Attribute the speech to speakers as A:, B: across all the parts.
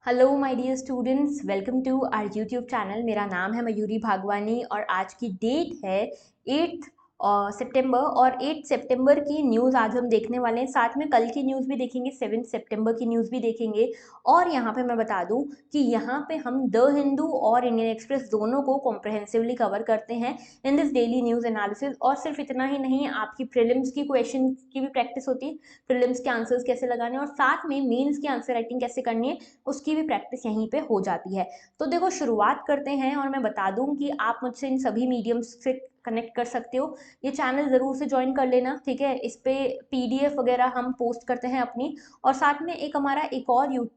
A: Hello my dear students, welcome to our YouTube channel. मेरा नाम है मयूरी भागवानी और आज की डेट है 8 सितंबर। और 8 सितंबर की न्यूज़ आज हम देखने वाले हैं। साथ में कल की न्यूज़ भी देखेंगे, 7 सितंबर की न्यूज़ भी देखेंगे। और यहाँ पे मैं बता दूँ कि यहाँ पे हम द हिंदू और इंडियन एक्सप्रेस दोनों को कॉम्प्रहेंसिवली कवर करते हैं in this daily news analysis. और सिर्फ इतना ही नहीं, आपकी प्रीलिम्स की क्वेश्चन की भी प्रैक्टिस होती है, प्रीलिम्स के आंसर्स कैसे लगाने और साथ में मेंस की आंसर राइटिंग कैसे करनी है उसकी भी प्रैक्टिस यहीं पे हो जाती है। तो देखो शुरुआत करते हैं और मैं बता दूं कि आप मुझसे इन सभी मीडियम्स से कनेक्ट कर सकते हो। ये चैनल ज़रूर से ज्वाइन कर लेना, ठीक है। इस पे पीडीएफ वगैरह हम पोस्ट करते हैं अपनी। और साथ में एक हमारा एक और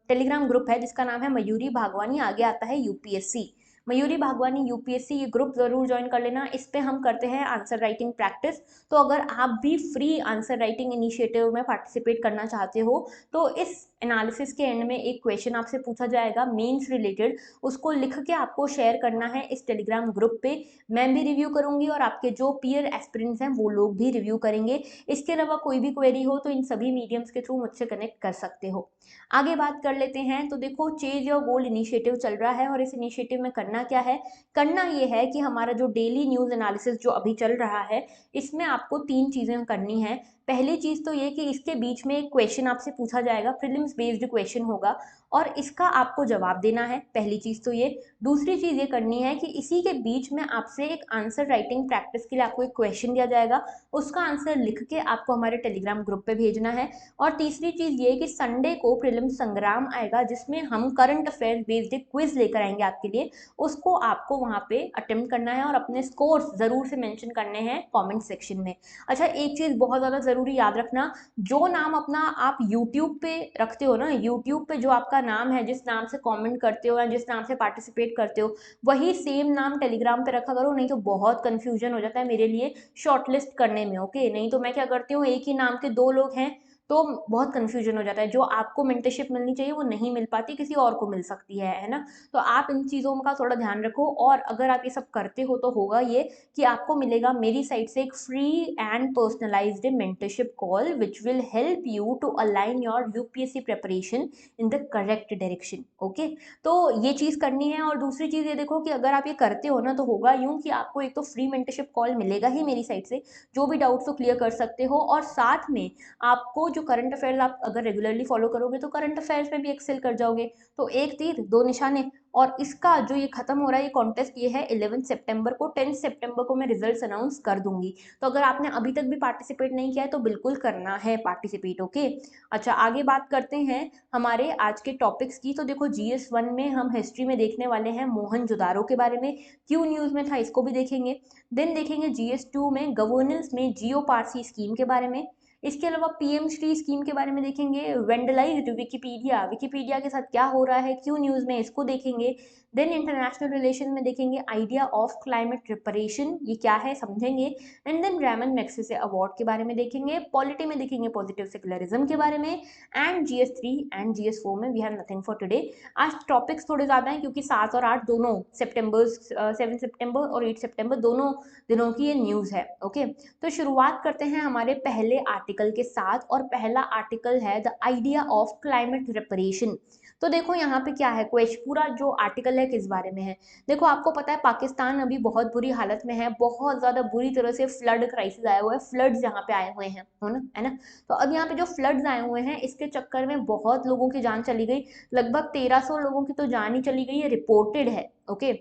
A: टेलीग्राम ग्रुप है जिसका नाम है मयूरी भागवानी, आगे आता है यूपीएससी। मयूरी भागवानी यूपीएससी, ये ग्रुप जरूर ज्वाइन कर लेना। इस पे हम करते हैं आंसर राइटिंग प्रैक्टिस। तो अगर आप भी फ्री आंसर राइटिंग इनिशिएटिव में पार्टिसिपेट करना चाहते हो तो इस एनालिसिस के एंड में एक क्वेश्चन आपसे पूछा जाएगा मेंस रिलेटेड, उसको लिख के आपको शेयर करना है इस टेलीग्राम ग्रुप पे। मैं भी रिव्यू करूंगी और आपके जो पीयर एस्पिरेंट्स हैं वो लोग भी रिव्यू करेंगे। इसके अलावा कोई भी क्वेरी हो तो इन सभी मीडियम्स के थ्रू मुझसे कनेक्ट कर सकते हो। आगे बात कर लेते हैं। तो देखो, चेज योर गोल इनिशिएटिव चल रहा है और इस इनिशिएटिव में करना क्या है। करना ये है कि हमारा जो डेली न्यूज़ एनालिसिस जो अभी चल रहा है इसमें आपको 3 चीज़ें करनी है। पहली चीज़ तो ये कि इसके बीच में एक क्वेश्चन आपसे पूछा जाएगा, प्रीलिम्स बेस्ड क्वेश्चन होगा और इसका आपको जवाब देना है। पहली चीज़ तो ये। दूसरी चीज़ ये करनी है कि इसी के बीच में आपसे एक आंसर राइटिंग प्रैक्टिस के लिए आपको एक क्वेश्चन दिया जाएगा, उसका आंसर लिख के आपको हमारे टेलीग्राम ग्रुप पे भेजना है। और तीसरी चीज़ ये कि संडे को प्रीलिम्स संग्राम आएगा जिसमें हम करंट अफेयर बेस्ड एक क्विज लेकर आएंगे आपके लिए। उसको आपको वहाँ पे अटेम्प्ट करना है और अपने स्कोर्स ज़रूर से मेंशन करने हैं कमेंट सेक्शन में। अच्छा, एक चीज़ बहुत ज़्यादा ज़रूरी याद रखना, जो नाम अपना आप यूट्यूब पे रखते हो ना, यूट्यूब पे जो आपका नाम है, जिस नाम से कमेंट करते हो या जिस नाम से पार्टिसिपेट करते हो, वही सेम नाम टेलीग्राम पे रखा करो, नहीं तो बहुत कन्फ्यूजन हो जाता है मेरे लिए शॉर्टलिस्ट करने में। ओके, नहीं तो मैं क्या करती हूँ, एक ही नाम के 2 लोग हैं तो बहुत कन्फ्यूजन हो जाता है। जो आपको मेंटरशिप मिलनी चाहिए वो नहीं मिल पाती, किसी और को मिल सकती है ना। तो आप इन चीज़ों का थोड़ा ध्यान रखो। और अगर आप ये सब करते हो तो होगा ये कि आपको मिलेगा मेरी साइड से एक free and personalised mentorship call which will help you to align your UPSC preparation in the correct direction. Okay, तो ये चीज़ करनी है। और दूसरी चीज़ ये देखो कि अगर आप ये करते हो ना तो होगा यूँ कि आपको एक तो फ्री मेंटरशिप कॉल मिलेगा ही मेरी साइड से, जो भी डाउट्स हो क्लियर कर सकते हो। और साथ में आपको जो करंट अफेयर्स आप अगर रेगुलरली फॉलो करोगे तो करंट अफेयर्स में भी एक्सेल कर जाओगे। तो एक तीर दो निशाने। और इसका जो ये खत्म हो रहा है ये कॉन्टेस्ट, ये है 11 सितंबर को। 10 सितंबर को मैं रिजल्ट्स अनाउंस कर दूंगी। तो अगर आपने अभी तक भी पार्टिसिपेट नहीं किया है तो बिल्कुल करना है पार्टिसिपेट। ओके, अच्छा आगे बात करते हैं हमारे आज के टॉपिक्स की। तो देखो, GS1 में हम हिस्ट्री में देखने वाले हैं मोहनजोदारो के बारे में, क्यों न्यूज़ में था इसको भी देखेंगे। देन देखेंगे GS2 में गवर्नेंस में जियो पारसी स्कीम के बारे में। इसके अलावा पीएम श्री स्कीम के बारे में देखेंगे। वेंडलाइज्ड विकिपीडिया, विकिपीडिया के साथ क्या हो रहा है क्यों न्यूज़ में, इसको देखेंगे। देन इंटरनेशनल रिलेशन में देखेंगे आइडिया ऑफ क्लाइमेट प्रिपरेशन, ये क्या है समझेंगे। And then Ramon Magsaysay award के बारे में देखेंगे। पॉलिटी में देखेंगे पॉजिटिव सेकुलरिज्म के बारे में। एंड GS3 एंड GS4 में we have nothing for today. आज टॉपिक्स थोड़े ज़्यादा हैं क्योंकि 7 और 8 दोनों सितंबर, 7 सितंबर और 8 सितंबर दोनों दिनों की ये न्यूज़ है। ओके, तो शुरुआत करते हैं हमारे पहले आर्टिकल के साथ। और पहला आर्टिकल है द आइडिया ऑफ क्लाइमेट रिपरेशन। तो देखो यहाँ पे क्या है, क्वेश्चन पूरा जो आर्टिकल है किस बारे में है। देखो, आपको पता है पाकिस्तान अभी बहुत बुरी हालत में है, बहुत ज़्यादा बुरी तरह से फ्लड क्राइसिस आया हुआ है, फ्लड्स यहाँ पे आए हुए हैं, हो ना, है ना। तो अब यहाँ पे जो फ्लड्स आए हुए हैं इसके चक्कर में बहुत लोगों की जान चली गई। लगभग 1300 लोगों की तो जान ही चली गई है, रिपोर्टेड है। ओके,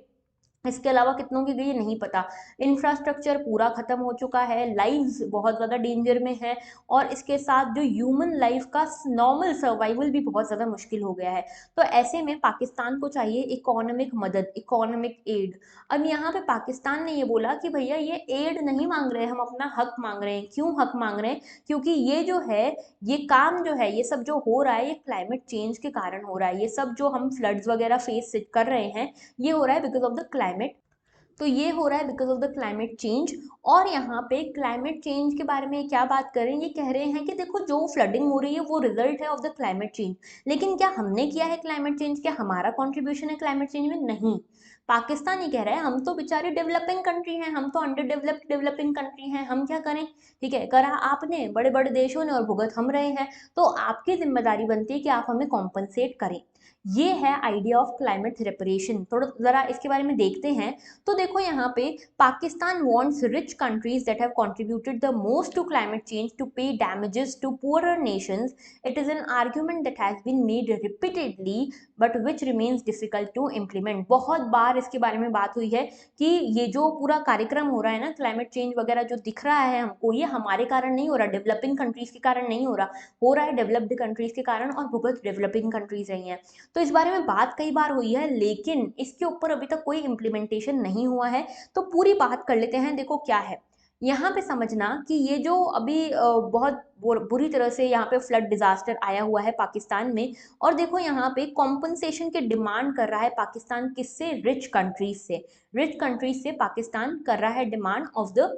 A: इसके अलावा कितनों की गई है नहीं पता। इंफ्रास्ट्रक्चर पूरा खत्म हो चुका है, लाइव्स बहुत ज़्यादा डेंजर में है। और इसके साथ जो ह्यूमन लाइफ का नॉर्मल सर्वाइवल भी बहुत ज़्यादा मुश्किल हो गया है। तो ऐसे में पाकिस्तान को चाहिए इकोनॉमिक मदद, इकोनॉमिक एड। अब यहाँ पे पाकिस्तान ने ये बोला कि भैया ये एड नहीं मांग रहे, हम अपना हक मांग रहे हैं। क्यों हक मांग रहे हैं? क्योंकि ये जो है, ये काम जो है, ये सब जो हो रहा है ये क्लाइमेट चेंज के कारण हो रहा है। ये सब जो हम फ्लड्स वगैरह फेस कर रहे हैं ये हो रहा है बिकॉज ऑफ द क्लाइमेट तो ये हो रहा है because of the climate change. और यहाँ पे क्लाइमेट चेंज के बारे में क्या बात करें, ये कह रहे हैं कि देखो जो फ्लडिंग हो रही है वो रिजल्ट है ऑफ द क्लाइमेट चेंज, लेकिन क्या हमने किया है क्लाइमेट चेंज, क्या हमारा कॉन्ट्रीब्यूशन है क्लाइमेट चेंज में? नहीं। पाकिस्तान ही कह रहा है हम तो बेचारे डेवलपिंग कंट्री हैं, हम तो अंडर डेवलप्ड डेवलपिंग कंट्री हैं, हम क्या करें? ठीक है, करा आपने, बड़े बड़े देशों ने, और भुगत हम रहे हैं। तो आपकी जिम्मेदारी बनती है कि आप हमें कॉम्पनसेट करें। ये है आइडिया ऑफ क्लाइमेट रिपेरेशन। थोड़ा जरा इसके बारे में देखते हैं। तो देखो यहाँ पे Pakistan wants rich countries that have contributed the most to climate change to pay damages to poorer nations. It is an argument that has been made repeatedly but which remains difficult to implement. बहुत बार इसके बारे में बात हुई है कि ये जो पूरा कार्यक्रम हो रहा है ना, क्लाइमेट चेंज वगैरह जो दिख रहा है हमको, ये हमारे कारण नहीं हो रहा, डेवलपिंग कंट्रीज के कारण नहीं हो रहा है डेवलप्ड कंट्रीज के कारण, और भुगत डेवलपिंग कंट्रीज रही हैं। तो इस बारे में बात कई बार हुई है, लेकिन इसके ऊपर अभी तक कोई इम्प्लीमेंटेशन नहीं हुआ है। तो पूरी बात कर लेते हैं। देखो क्या है यहाँ पे समझना कि ये जो अभी बहुत बुरी तरह से यहाँ पे फ्लड डिजास्टर आया हुआ है पाकिस्तान में, और देखो यहाँ पे कॉम्पनसेशन की डिमांड कर रहा है पाकिस्तान, किससे? रिच कंट्रीज से। रिच कंट्रीज से पाकिस्तान कर रहा है डिमांड ऑफ द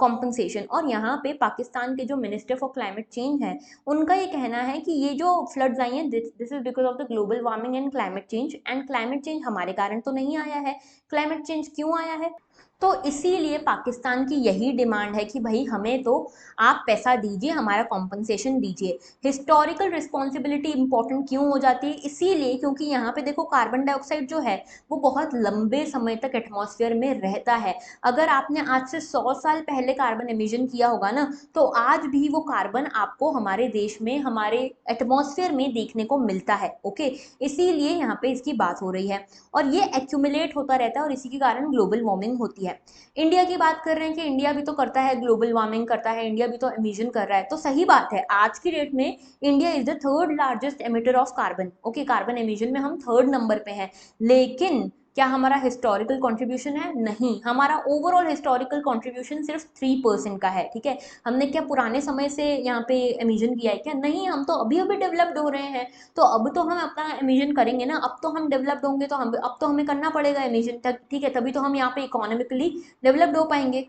A: कॉम्पनसेशन। और यहाँ पे पाकिस्तान के जो मिनिस्टर फॉर क्लाइमेट चेंज है, उनका ये कहना है कि ये जो फ्लड्स आई हैं, this is because of the global warming and climate change, and climate change हमारे कारण तो नहीं आया है। क्लाइमेट चेंज क्यों आया है? तो इसीलिए पाकिस्तान की यही डिमांड है कि भाई हमें तो आप पैसा दीजिए, हमारा कॉम्पनसेशन दीजिए। हिस्टोरिकल रिस्पॉन्सिबिलिटी इंपॉर्टेंट क्यों हो जाती है? इसीलिए क्योंकि यहाँ पे देखो कार्बन डाइऑक्साइड जो है वो बहुत लंबे समय तक एटमॉस्फेयर में रहता है। अगर आपने आज से 100 साल पहले कार्बन एमिशन किया होगा ना, तो आज भी वो कार्बन आपको हमारे देश में, हमारे एटमॉस्फेयर में देखने को मिलता है। ओके, इसीलिए यहाँ पे इसकी बात हो रही है, और ये एक्यूमुलेट होता रहता है, और इसी के कारण ग्लोबल वार्मिंग होती है। इंडिया की बात कर रहे हैं कि इंडिया भी तो करता है, ग्लोबल वार्मिंग करता है, इंडिया भी तो एमिशन कर रहा है। तो सही बात है, आज की डेट में India is the third largest emitter of carbon. Okay, carbon emission में हम थर्ड नंबर पे हैं, लेकिन क्या हमारा हिस्टोरिकल कंट्रीब्यूशन है? नहीं, हमारा ओवरऑल हिस्टोरिकल कंट्रीब्यूशन सिर्फ 3% का है। ठीक है, हमने क्या पुराने समय से यहाँ पे एमिशन किया है क्या? नहीं, हम तो अभी अभी डेवलप्ड हो रहे हैं। तो अब तो हम अपना एमिशन करेंगे ना, अब तो हम डेवलप्ड होंगे, तो हम अब तो हमें करना पड़ेगा एमिशन तक। ठीक है, तभी तो हम यहाँ पे इकोनॉमिकली डेवलप्ड हो पाएंगे।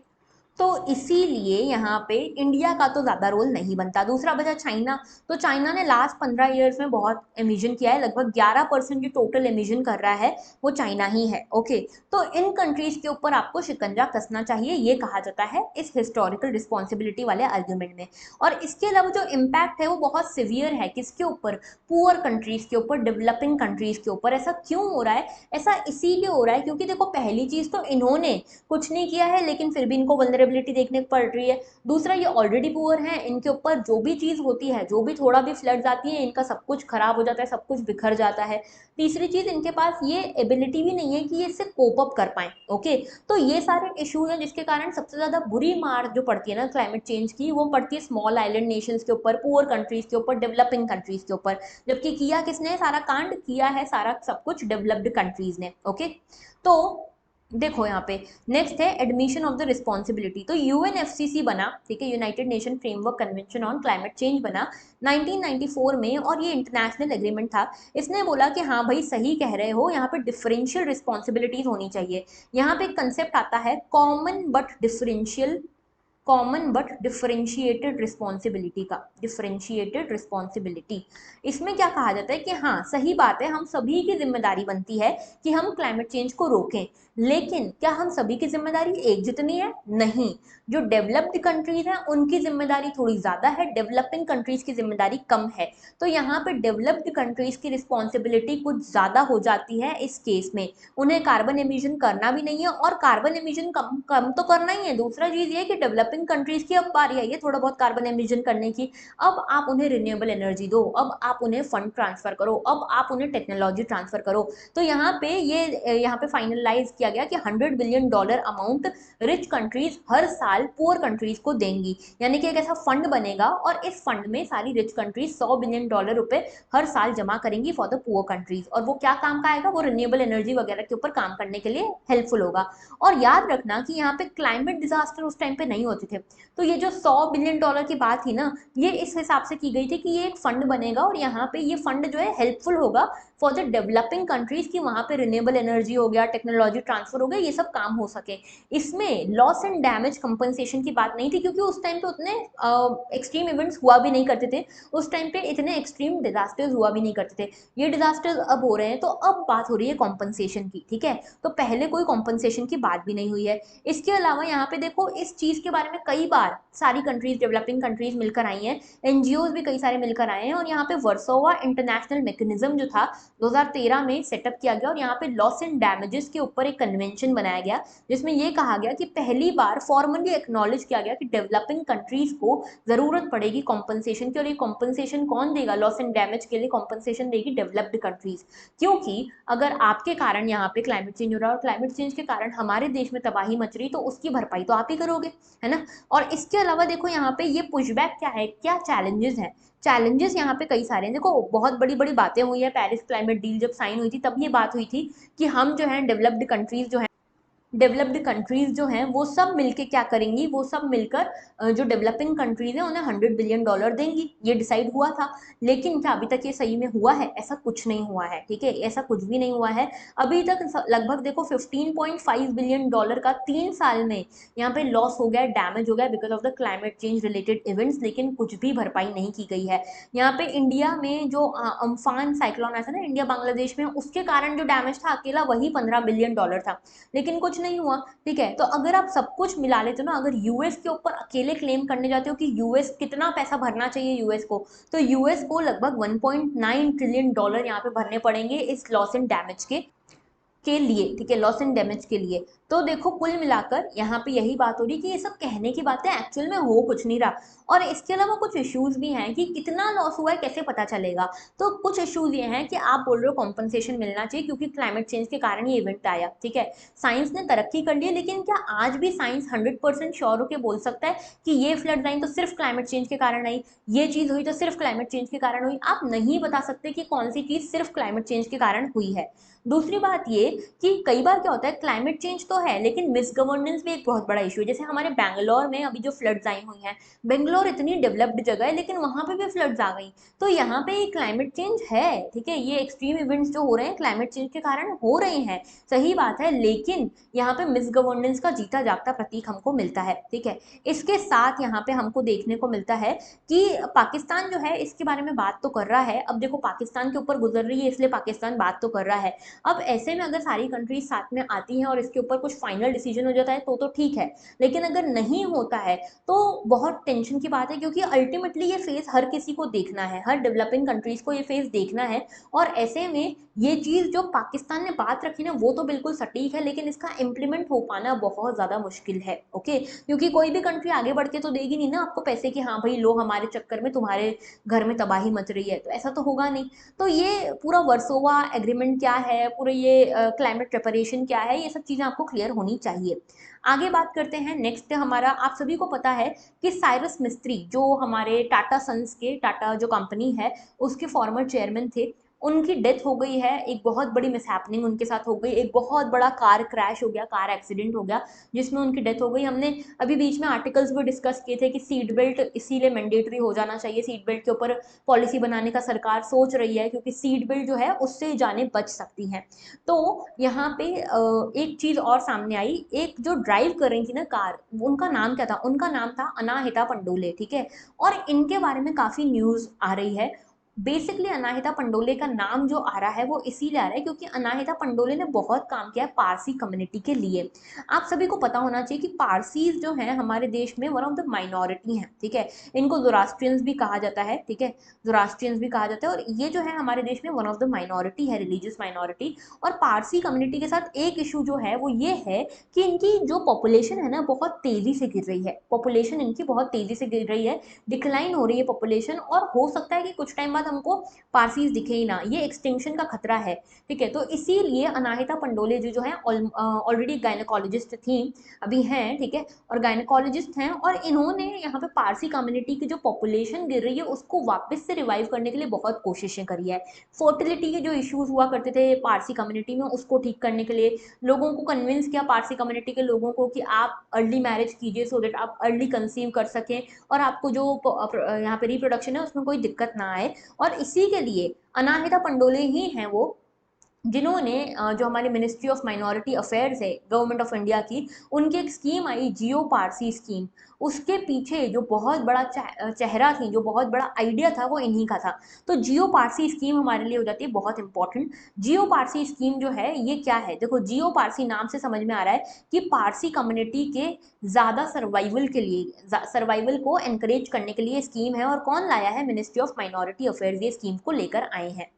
A: तो इसीलिए यहाँ पे इंडिया का तो ज़्यादा रोल नहीं बनता। दूसरा बचा चाइना। तो चाइना ने लास्ट 15 ईयर्स में बहुत एमिशन किया है, लगभग 11% जो टोटल एमिशन कर रहा है वो चाइना ही है। ओके, तो इन कंट्रीज के ऊपर आपको शिकंजा कसना चाहिए, ये कहा जाता है इस हिस्टोरिकल रिस्पॉन्सिबिलिटी वाले आर्ग्यूमेंट में। और इसके अलावा जो इम्पैक्ट है वो बहुत सिवियर है, किसके ऊपर? पुअर कंट्रीज के ऊपर, डेवलपिंग कंट्रीज के ऊपर। ऐसा क्यों हो रहा है? ऐसा इसीलिए हो रहा है क्योंकि देखो पहली चीज़ तो इन्होंने कुछ नहीं किया है, लेकिन फिर भी इनको वल्नरेबिलिटी देखने को पड़ रही है। दूसरा, ये ऑलरेडी पुअर हैं, इनके ऊपर जो भी चीज़ होती है, जो भी थोड़ा भी फ्लड्स आती है, इनका सब कुछ खराब हो जाता है, सब कुछ बिखर जाता है। तीसरी चीज़, इनके पास ये एबिलिटी भी नहीं है कि ये इससे कोप अप कर पाए। ओके, तो ये सारे इश्यूज हैं जिसके कारण सबसे ज़्यादा बुरी मार जो पड़ती है ना क्लाइमेट चेंज की, वो पड़ती है स्मॉल आइलैंड नेशंस के ऊपर, पुअर कंट्रीज के ऊपर, डेवलपिंग कंट्रीज के ऊपर। जबकि किया किसने सारा कांड? किया है सारा सब कुछ डेवलप्ड कंट्रीज ने। ओके, तो देखो यहाँ पे नेक्स्ट है एडमिशन ऑफ द रिस्पॉन्सिबिलिटी। तो यूएनएफसीसी बना, ठीक है, United nation framework convention on climate change बना 1994 में, और ये इंटरनेशनल एग्रीमेंट था। इसने बोला कि हाँ भाई सही कह रहे हो, यहाँ पे डिफरेंशियल रिस्पॉन्सिबिलिटीज होनी चाहिए। यहाँ पे एक कंसेप्ट आता है कॉमन बट डिफरेंशिएटेड रिस्पॉन्सिबिलिटी का। डिफरेंशिएटेड रिस्पॉन्सिबिलिटी, इसमें क्या कहा जाता है कि हाँ सही बात है, हम सभी की जिम्मेदारी बनती है कि हम क्लाइमेट चेंज को रोकें, लेकिन क्या हम सभी की जिम्मेदारी एक जितनी है? नहीं। जो डेवलप्ड कंट्रीज हैं उनकी जिम्मेदारी थोड़ी ज़्यादा है, डेवलपिंग कंट्रीज की जिम्मेदारी कम है। तो यहाँ पे डेवलप्ड कंट्रीज की रिस्पॉन्सिबिलिटी कुछ ज़्यादा हो जाती है इस केस में। उन्हें कार्बन एमिशन करना भी नहीं है, और कार्बन एमिशन कम कम तो करना ही है। दूसरा चीज़ ये कि डेवलपिंग कंट्रीज की अब बारी आई है थोड़ा बहुत कार्बन एमिशन करने की। अब आप उन्हें रिन्यूएबल एनर्जी दो, अब आप उन्हें फंड ट्रांसफर करो, अब आप उन्हें टेक्नोलॉजी ट्रांसफर करो। तो यहाँ पे यहाँ पे फाइनलाइज किया गया कि $100 बिलियन अमाउंट रिच कंट्रीज हर साल पुअर कंट्रीज को देंगी। यानी कि एक ऐसा फंड बनेगा, और इस फंड में सारी रिच कंट्रीज $100 बिलियन रुपए हर साल जमा करेंगी फॉर द पुअर कंट्रीज। और वो क्या काम का आएगा? वो रिन्यूएबल एनर्जी वगैरह के ऊपर काम करने के लिए हेल्पफुल होगा। और याद रखना कि यहाँ पे क्लाइमेट डिजास्टर उस टाइम पे नहीं होते थे। तो ये जो $100 बिलियन की बात थी ना, ये इस हिसाब से की गई थी कि ये एक फंड बनेगा, और यहाँ पे ये फंड जो है हेल्पफुल होगा फॉर द डेवलपिंग कंट्रीज, की वहाँ पे रिन्यूएबल एनर्जी हो गया, टेक्नोलॉजी ट्रांसफर हो गए, ये सब काम हो सके। इसमें लॉस एंड डैमेज कंपनसेशन की बात नहीं थी, क्योंकि उस टाइम पे उतने एक्सट्रीम इवेंट्स हुआ भी नहीं करते थे, उस टाइम पे इतने एक्सट्रीम डिजास्टर्स हुआ भी नहीं करते थे। ये डिजास्टर्स अब हो रहे हैं, तो अब बात हो रही है कॉम्पनसेशन की, ठीक है। तो पहले कोई कॉम्पनसेशन की बात भी नहीं हुई है। इसके अलावा यहाँ पे देखो, इस चीज के बारे में कई बार सारी कंट्रीज, डेवलपिंग कंट्रीज मिलकर आई हैं, एनजीओ भी कई सारे मिलकर आए हैं, और यहाँ पे वर्सोवा इंटरनेशनल मैकेनिज्म जो था 2013 में सेटअप किया गया, और यहाँ पे लॉस एंड डैमेजेस के ऊपर एक कन्वेंशन बनाया गया, जिसमें ये कहा गया कि पहली बार फॉर्मली एक्नॉलेज किया गया कि डेवलपिंग कंट्रीज को जरूरत पड़ेगी कॉम्पनसेशन की, और ये कॉम्पनसेशन कौन देगा? लॉस एंड डैमेज के लिए कॉम्पनसेशन देगी डेवलप्ड कंट्रीज। क्योंकि अगर आपके कारण यहाँ पे क्लाइमेट चेंज हो रहा है, और क्लाइमेट चेंज के कारण हमारे देश में तबाही मच रही, तो उसकी भरपाई तो आप ही करोगे, है ना। और इसके अलावा देखो यहाँ पे ये पुशबैक क्या है, क्या चैलेंजेस हैं। चैलेंजेस यहाँ पे कई सारे हैं। देखो, बहुत बड़ी बड़ी बातें हुई है, पेरिस क्लाइमेट डील जब साइन हुई थी तब ये बात हुई थी कि हम जो है डेवलप्ड कंट्रीज जो है, डेवलप्ड कंट्रीज जो हैं वो सब मिलके क्या करेंगी, वो सब मिलकर जो डेवलपिंग कंट्रीज हैं उन्हें $100 बिलियन देंगी, ये डिसाइड हुआ था। लेकिन क्या अभी तक ये सही में हुआ है? ऐसा कुछ नहीं हुआ है, ठीक है, ऐसा कुछ भी नहीं हुआ है अभी तक। लगभग देखो $15.5 बिलियन का 3 साल में यहाँ पे लॉस हो गया, डैमेज हो गया because of the climate change related events, लेकिन कुछ भी भरपाई नहीं की गई है। यहाँ पे इंडिया में जो अम्फान साइक्लोन आया था ना, इंडिया बांग्लादेश में, उसके कारण जो डैमेज था अकेला वही $15 बिलियन था, लेकिन कुछ नहीं हुआ, ठीक है। तो अगर आप सब कुछ मिला लेते हो ना, अगर यूएस के ऊपर अकेले क्लेम करने जाते हो कि यूएस कितना पैसा भरना चाहिए यूएस को, तो यूएस को लगभग $1.9 ट्रिलियन यहाँ पे भरने पड़ेंगे इस लॉस एंड डैमेज के लिए, ठीक है, लॉस एंड डैमेज के लिए। तो देखो, कुल मिलाकर यहाँ पे यही बात हो रही कि ये सब कहने की बातें, एक्चुअल में हो कुछ नहीं रहा। और इसके अलावा कुछ इश्यूज भी हैं कि कितना लॉस हुआ है कैसे पता चलेगा। तो कुछ इश्यूज ये हैं कि आप बोल रहे हो कॉम्पनसेशन मिलना चाहिए क्योंकि क्लाइमेट चेंज के कारण ये इवेंट आया, ठीक है। साइंस ने तरक्की कर ली है, लेकिन क्या आज भी साइंस 100% श्योर होकर बोल सकता है कि ये फ्लड आई तो सिर्फ क्लाइमेट चेंज के कारण आई, ये चीज हुई तो सिर्फ क्लाइमेट चेंज के कारण हुई? आप नहीं बता सकते कि कौन सी चीज सिर्फ क्लाइमेट चेंज के कारण हुई है। दूसरी बात ये कि कई बार क्या होता है, क्लाइमेट चेंज तो है लेकिन मिस गवर्नेंस भी एक बहुत बड़ा इशू है। जैसे हमारे बैंगलोर में अभी जो फ्लड्स आई हुई हैं, बेंगलोर इतनी डेवलप्ड जगह है लेकिन वहां पे भी फ्लड्स आ गई, तो यहाँ पे ये क्लाइमेट चेंज है, ठीक है। ये एक्सट्रीम इवेंट्स जो हो रहे हैं क्लाइमेट चेंज के कारण हो रहे हैं, सही बात है, लेकिन यहाँ पे मिस गवर्नेंस का जीता जागता प्रतीक हमको मिलता है, ठीक है। इसके साथ यहाँ पे हमको देखने को मिलता है कि पाकिस्तान जो है इसके बारे में बात तो कर रहा है। अब देखो, पाकिस्तान के ऊपर गुजर रही है इसलिए पाकिस्तान बात तो कर रहा है। अब ऐसे में अगर सारी कंट्रीज साथ में आती हैं और इसके ऊपर कुछ फाइनल डिसीजन हो जाता है तो ठीक है, लेकिन अगर नहीं होता है तो बहुत टेंशन की बात है, क्योंकि अल्टीमेटली ये फेज हर किसी को देखना है, हर डेवलपिंग कंट्रीज को ये फेज देखना है। और ऐसे में ये चीज जो पाकिस्तान ने बात रखी ना, वो तो बिल्कुल सटीक है, लेकिन इसका इम्प्लीमेंट हो पाना बहुत ज्यादा मुश्किल है, ओके। क्योंकि कोई भी कंट्री आगे बढ़ के तो देगी नहीं ना आपको पैसे कि हाँ भाई लो, हमारे चक्कर में तुम्हारे घर में तबाही मच रही है, तो ऐसा तो होगा नहीं। तो ये पूरा वर्सोवा एग्रीमेंट क्या है, पूरे ये क्लाइमेट प्रिपरेशन क्या है, ये सब चीज़ें आपको क्लियर होनी चाहिए। आगे बात करते हैं, नेक्स्ट हमारा, आप सभी को पता है कि साइरस मिस्त्री जो हमारे टाटा सन्स के, टाटा जो कंपनी है उसके फॉर्मर चेयरमैन थे, उनकी डेथ हो गई है। एक बहुत बड़ी मिसहैपनिंग उनके साथ हो गई, एक बहुत बड़ा कार क्रैश हो गया, कार एक्सीडेंट हो गया जिसमें उनकी डेथ हो गई। हमने अभी बीच में आर्टिकल्स भी डिस्कस किए थे कि सीट बेल्ट इसीलिए मैंडेटरी हो जाना चाहिए, सीट बेल्ट के ऊपर पॉलिसी बनाने का सरकार सोच रही है, क्योंकि सीट बेल्ट जो है उससे जानें बच सकती हैं। तो यहाँ पे एक चीज और सामने आई, एक जो ड्राइव कर रही थी ना कार, उनका नाम क्या था? उनका नाम था अनाहिता पंडोले, ठीक है। और इनके बारे में काफी न्यूज आ रही है। बेसिकली अनाहिता पंडोले का नाम जो आ रहा है वो इसीलिए आ रहा है क्योंकि अनाहिता पंडोले ने बहुत काम किया है पारसी कम्युनिटी के लिए। आप सभी को पता होना चाहिए कि पारसीज जो हैं हमारे देश में वन ऑफ द माइनॉरिटी हैं, ठीक है। इनको जोरास्ट्रियंस भी कहा जाता है, ठीक है, जोरास्ट्रियंस भी कहा जाता है। और ये जो है हमारे देश में वन ऑफ द माइनॉरिटी है, रिलीजियस माइनॉरिटी। और पारसी कम्युनिटी के साथ एक इशू जो है वो ये है कि इनकी जो पॉपुलेशन है ना बहुत तेजी से गिर रही है, पॉपुलेशन इनकी बहुत तेजी से गिर रही है, डिक्लाइन हो रही है पॉपुलेशन, और हो सकता है कि कुछ टाइम बाद हमको पारसीज दिखे ही ना, ये एक्सटिंक्शन का खतरा है, ठीक है। तो इसीलिए अनाहिता पंडोले जी जो है ऑलरेडी गायनेकोलॉजिस्ट थी, अभी हैं, ठीक है, और गायनेकोलॉजिस्ट हैं, और इन्होंने यहाँ पे पारसी कम्युनिटी की जो पॉपुलेशन गिर रही है उसको वापस से रिवाइव करने के लिए बहुत कोशिशें करी है। फर्टिलिटी के जो इश्यूज हुआ करते थे पारसी कम्युनिटी में उसको ठीक करने के लिए लोगों को कन्विंस किया, पारसी कम्युनिटी के लोगों को, कि आप अर्ली मैरिज कीजिए सो दैट आप अर्ली कंसीव कर सकें और आपको जो यहाँ पे रिप्रोडक्शन है उसमें कोई दिक्कत ना आए। और इसी के लिए अनाहिता पंडोले ही हैं वो जिन्होंने जो हमारी मिनिस्ट्री ऑफ माइनॉरिटी अफेयर्स है गवर्नमेंट ऑफ इंडिया की, उनकी एक स्कीम आई जियो पारसी स्कीम। उसके पीछे जो बहुत बड़ा चेहरा थी, जो बहुत बड़ा आइडिया था, वो इन्हीं का था। तो जियो पारसी स्कीम हमारे लिए हो जाती है बहुत इंपॉर्टेंट। जियो पारसी स्कीम जो है ये क्या है, देखो जियो पारसी नाम से समझ में आ रहा है कि पारसी कम्युनिटी के ज़्यादा सर्वाइवल के लिए, सर्वाइवल को एनकरेज करने के लिए स्कीम है। और कौन लाया है, मिनिस्ट्री ऑफ माइनॉरिटी अफेयर्स ये स्कीम को लेकर आए हैं।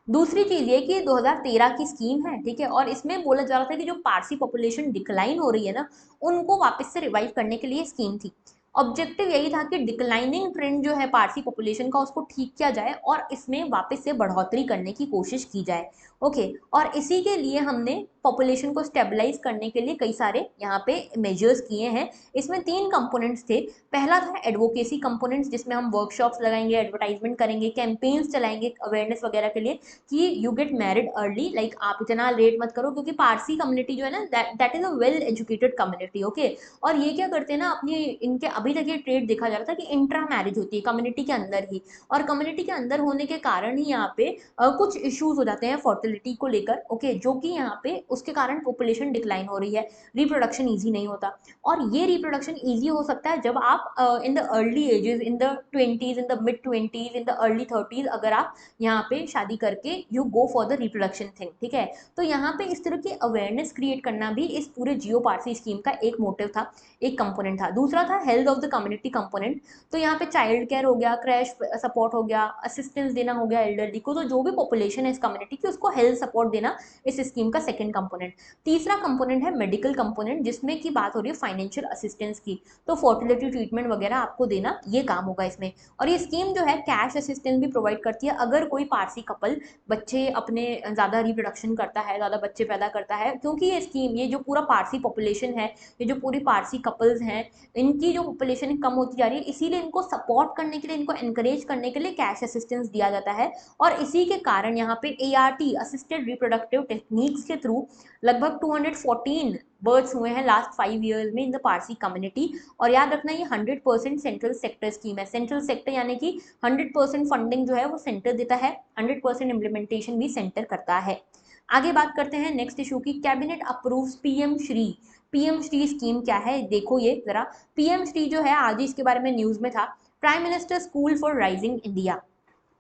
A: दूसरी चीज़ ये कि 2013 की स्कीम है, ठीक है, और इसमें बोला जा रहा था कि जो पारसी पॉपुलेशन डिक्लाइन हो रही है ना, उनको वापस से रिवाइव करने के लिए स्कीम थी। ऑब्जेक्टिव यही था कि डिक्लाइनिंग ट्रेंड जो है पारसी पॉपुलेशन का, उसको ठीक किया जाए और इसमें वापस से बढ़ोतरी करने की कोशिश की जाए। ओके, और इसी के लिए हमने पॉपुलेशन को स्टेबलाइज करने के लिए कई सारे यहाँ पे मेजर्स किए हैं। इसमें 3 कंपोनेंट्स थे। पहला था एडवोकेसी कंपोनेंट्स, जिसमें हम वर्कशॉप्स लगाएंगे, एडवर्टाइजमेंट करेंगे, कैंपेन्स चलाएंगे अवेयरनेस वगैरह के लिए कि you get married early, like आप इतना लेट मत करो, क्योंकि पारसी कम्युनिटी जो है ना, that is a well educated community. Okay, और ये क्या करते हैं ना, अपनी इनके अभी तक ये ट्रेड देखा जा रहा था कि इंट्रा मैरिज होती है कम्युनिटी के अंदर ही, और कम्युनिटी के अंदर होने के कारण ही यहाँ पे कुछ इश्यूज हो जाते हैं फर्टिलिटी को लेकर। ओके, जो कि यहाँ पे उसके कारण पॉपुलेशन डिक्लाइन हो रही है, रिप्रोडक्शन ईजी नहीं होता। और ये रिप्रोडक्शन ईजी हो सकता है जब आप in the early ages, in the 20s, in the mid 20s, in the early 30s, अगर आप यहाँ पे शादी करके you go for the reproduction thing, ठीक है। तो यहाँ पे इस तरह की अवेयरनेस क्रिएट करना भी इस पूरे जियो पारसी स्कीम का एक मोटिव था, एक कंपोनेंट था। दूसरा था health of the community component. तो यहाँ पे चाइल्ड केयर हो गया, क्रैश सपोर्ट हो गया, असिस्टेंस देना हो गया एल्डरली को, तो जो भी पॉपुलेशन है इस कम्युनिटी की उसको हेल्थ सपोर्ट देना इस स्कीम का सेकेंड कंपोनेंट। तीसरा कंपोनेंट है मेडिकल कंपोनेंट, जिसमें की बात हो रही है फाइनेंशियल असिस्टेंस की। तो फर्टिलिटी ट्रीटमेंट वगैरह आपको देना, ये काम होगा इसमें। और ये स्कीम जो है कैश असिस्टेंस भी प्रोवाइड करती है अगर कोई पारसी कपल बच्चे अपने ज़्यादा रिप्रोडक्शन करता है, ज़्यादा बच्चे पैदा करता है। क्योंकि ये स्कीम, ये जो पूरा पारसी पॉपुलेशन है, ये जो पूरी पारसी कपल्स हैं, इनकी जो पॉपुलेशन कम होती जा रही है, इसीलिए इनको सपोर्ट करने के लिए, इनको एनकरेज करने के लिए कैश असिस्टेंस दिया जाता है। और इसी के कारण यहाँ पे ART असिस्टेड रिप्रोडक्टिव टेक्निक्स के थ्रू लगभग 214 बर्थ्स हुए हैं लास्ट 5 ईयर्स में इन द पारसी कम्युनिटी। और याद रखना ये 100% सेंट्रल सेक्टर स्कीम है। सेंट्रल सेक्टर यानी कि 100% फंडिंग जो है वो सेंटर देता है, 100% इम्प्लीमेंटेशन भी सेंटर करता है। आगे बात करते हैं नेक्स्ट इशू की। Cabinet approves PM Shri. PM Shri scheme क्या है, देखो ये जरा। PM श्री जो है, आज ही इसके बारे में न्यूज में था, prime minister school for rising India.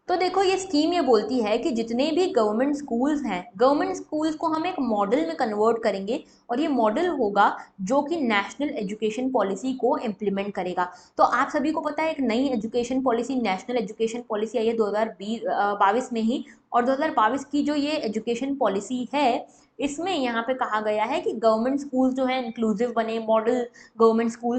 A: तो देखो ये स्कीम ये बोलती है कि जितने भी गवर्नमेंट स्कूल्स हैं, गवर्नमेंट स्कूल्स को हम एक मॉडल में कन्वर्ट करेंगे, और ये मॉडल होगा जो कि नेशनल एजुकेशन पॉलिसी को इम्प्लीमेंट करेगा। तो आप सभी को पता है एक नई education policy, national education policy आई है 2022 में ही। और 2022 की जो ये एजुकेशन पॉलिसी है, इसमें यहाँ पे कहा गया है कि गवर्नमेंट स्कूल जो है इंक्लूसिव बने, मॉडल गवर्नमेंट स्कूल।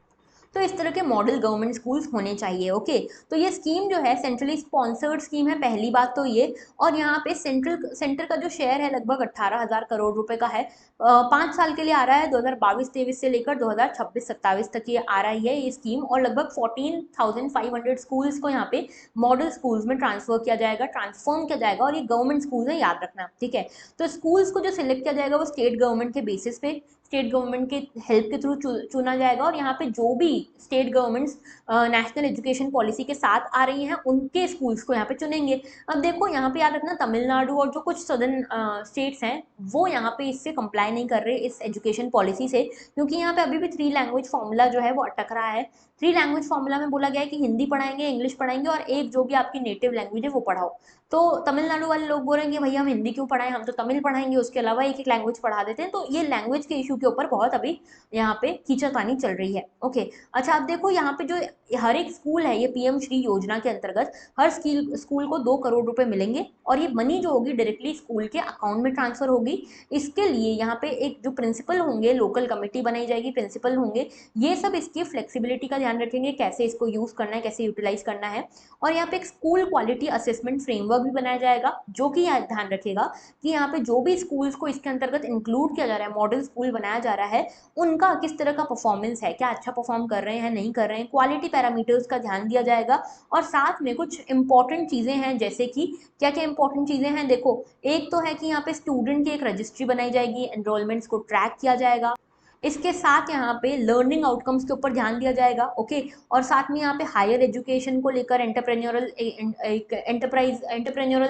A: तो इस तरह के मॉडल गवर्नमेंट स्कूल्स होने चाहिए। ओके, तो ये स्कीम जो है सेंट्रली स्पॉन्सर्ड स्कीम है, पहली बात तो ये। और यहाँ पे सेंटर का जो शेयर है लगभग 18,000 करोड़ रुपए का है। 5 साल के लिए आ रहा है, 2022-23 से लेकर 2026-27 तक ये आ रही है ये स्कीम। और लगभग 14,500 स्कूल्स को यहाँ पे मॉडल स्कूल्स में ट्रांसफॉर्म किया जाएगा। और ये गवर्नमेंट स्कूल्स है, याद रखना, ठीक है। तो स्कूल्स को जो सिलेक्ट किया जाएगा वो स्टेट गवर्नमेंट के बेसिस पे, स्टेट गवर्नमेंट के हेल्प के थ्रू चुना जाएगा। और यहाँ पे जो भी state governments national education policy के साथ आ रही हैं, उनके स्कूल्स को यहाँ पे चुनेंगे। अब देखो यहाँ पे याद रखना, तमिलनाडु और जो कुछ सदर्न स्टेट्स हैं, वो यहाँ पे इससे कंप्लाई नहीं कर रहे इस एजुकेशन पॉलिसी से, क्योंकि यहाँ पे अभी भी 3 लैंग्वेज फॉर्मूला जो है वो अटक रहा है। 3 लैंग्वेज फॉर्मूला में बोला गया है कि हिंदी पढ़ाएंगे, इंग्लिश पढ़ाएंगे, और एक जो भी आपकी नेटिव लैंग्वेज है वो पढ़ाओ। तो तमिलनाडु वाले लोग बोल रहे हैं कि भैया हम हिंदी क्यों पढ़ाएं, हम तो तमिल पढ़ाएंगे, उसके अलावा एक एक लैंग्वेज पढ़ा देते हैं। तो ये लैंग्वेज के इशू के ऊपर बहुत अभी यहाँ पे कीचड़पानी चल रही है। ओके, अच्छा आप देखो यहाँ पे जो हर एक स्कूल है, ये PM श्री योजना के अंतर्गत हर स्कूल को 2 करोड़ रुपए मिलेंगे, और ये मनी जो होगी डायरेक्टली स्कूल के अकाउंट में ट्रांसफर होगी। इसके लिए यहाँ पे एक जो प्रिंसिपल होंगे, लोकल कमेटी बनाई जाएगी, प्रिंसिपल होंगे, ये सब इसकी फ्लेक्सिबिलिटी का ध्यान रखेंगे, कैसे इसको यूज करना है, कैसे यूटिलाइज करना है। और यहाँ पे एक स्कूल क्वालिटी असेसमेंट फ्रेमवर्क भी बनाया जाएगा, जो कि यहाँ ध्यान रखेगा कि यहाँ पे जो भी स्कूल्स को इसके अंतर्गत इंक्लूड किया जा रहा है, मॉडल स्कूल बनाया जा रहा है, उनका किस तरह का परफॉर्मेंस है, क्या अच्छा परफॉर्म कर रहे हैं, नहीं कर रहे हैं, क्वालिटी पैरामीटर्स का ध्यान दिया जाएगा। और साथ में कुछ इंपॉर्टेंट चीज़ें हैं, जैसे कि क्या क्या इंपॉर्टेंट चीज़ें हैं, देखो एक तो है कि यहाँ पे स्टूडेंट की एक रजिस्ट्री बनाई जाएगी, एनरोलमेंट्स को ट्रैक किया जाएगा। इसके साथ यहाँ पे लर्निंग आउटकम्स के ऊपर ध्यान दिया जाएगा, ओके। और साथ में यहाँ पे हायर एजुकेशन को लेकर एंटरप्रेन्योरल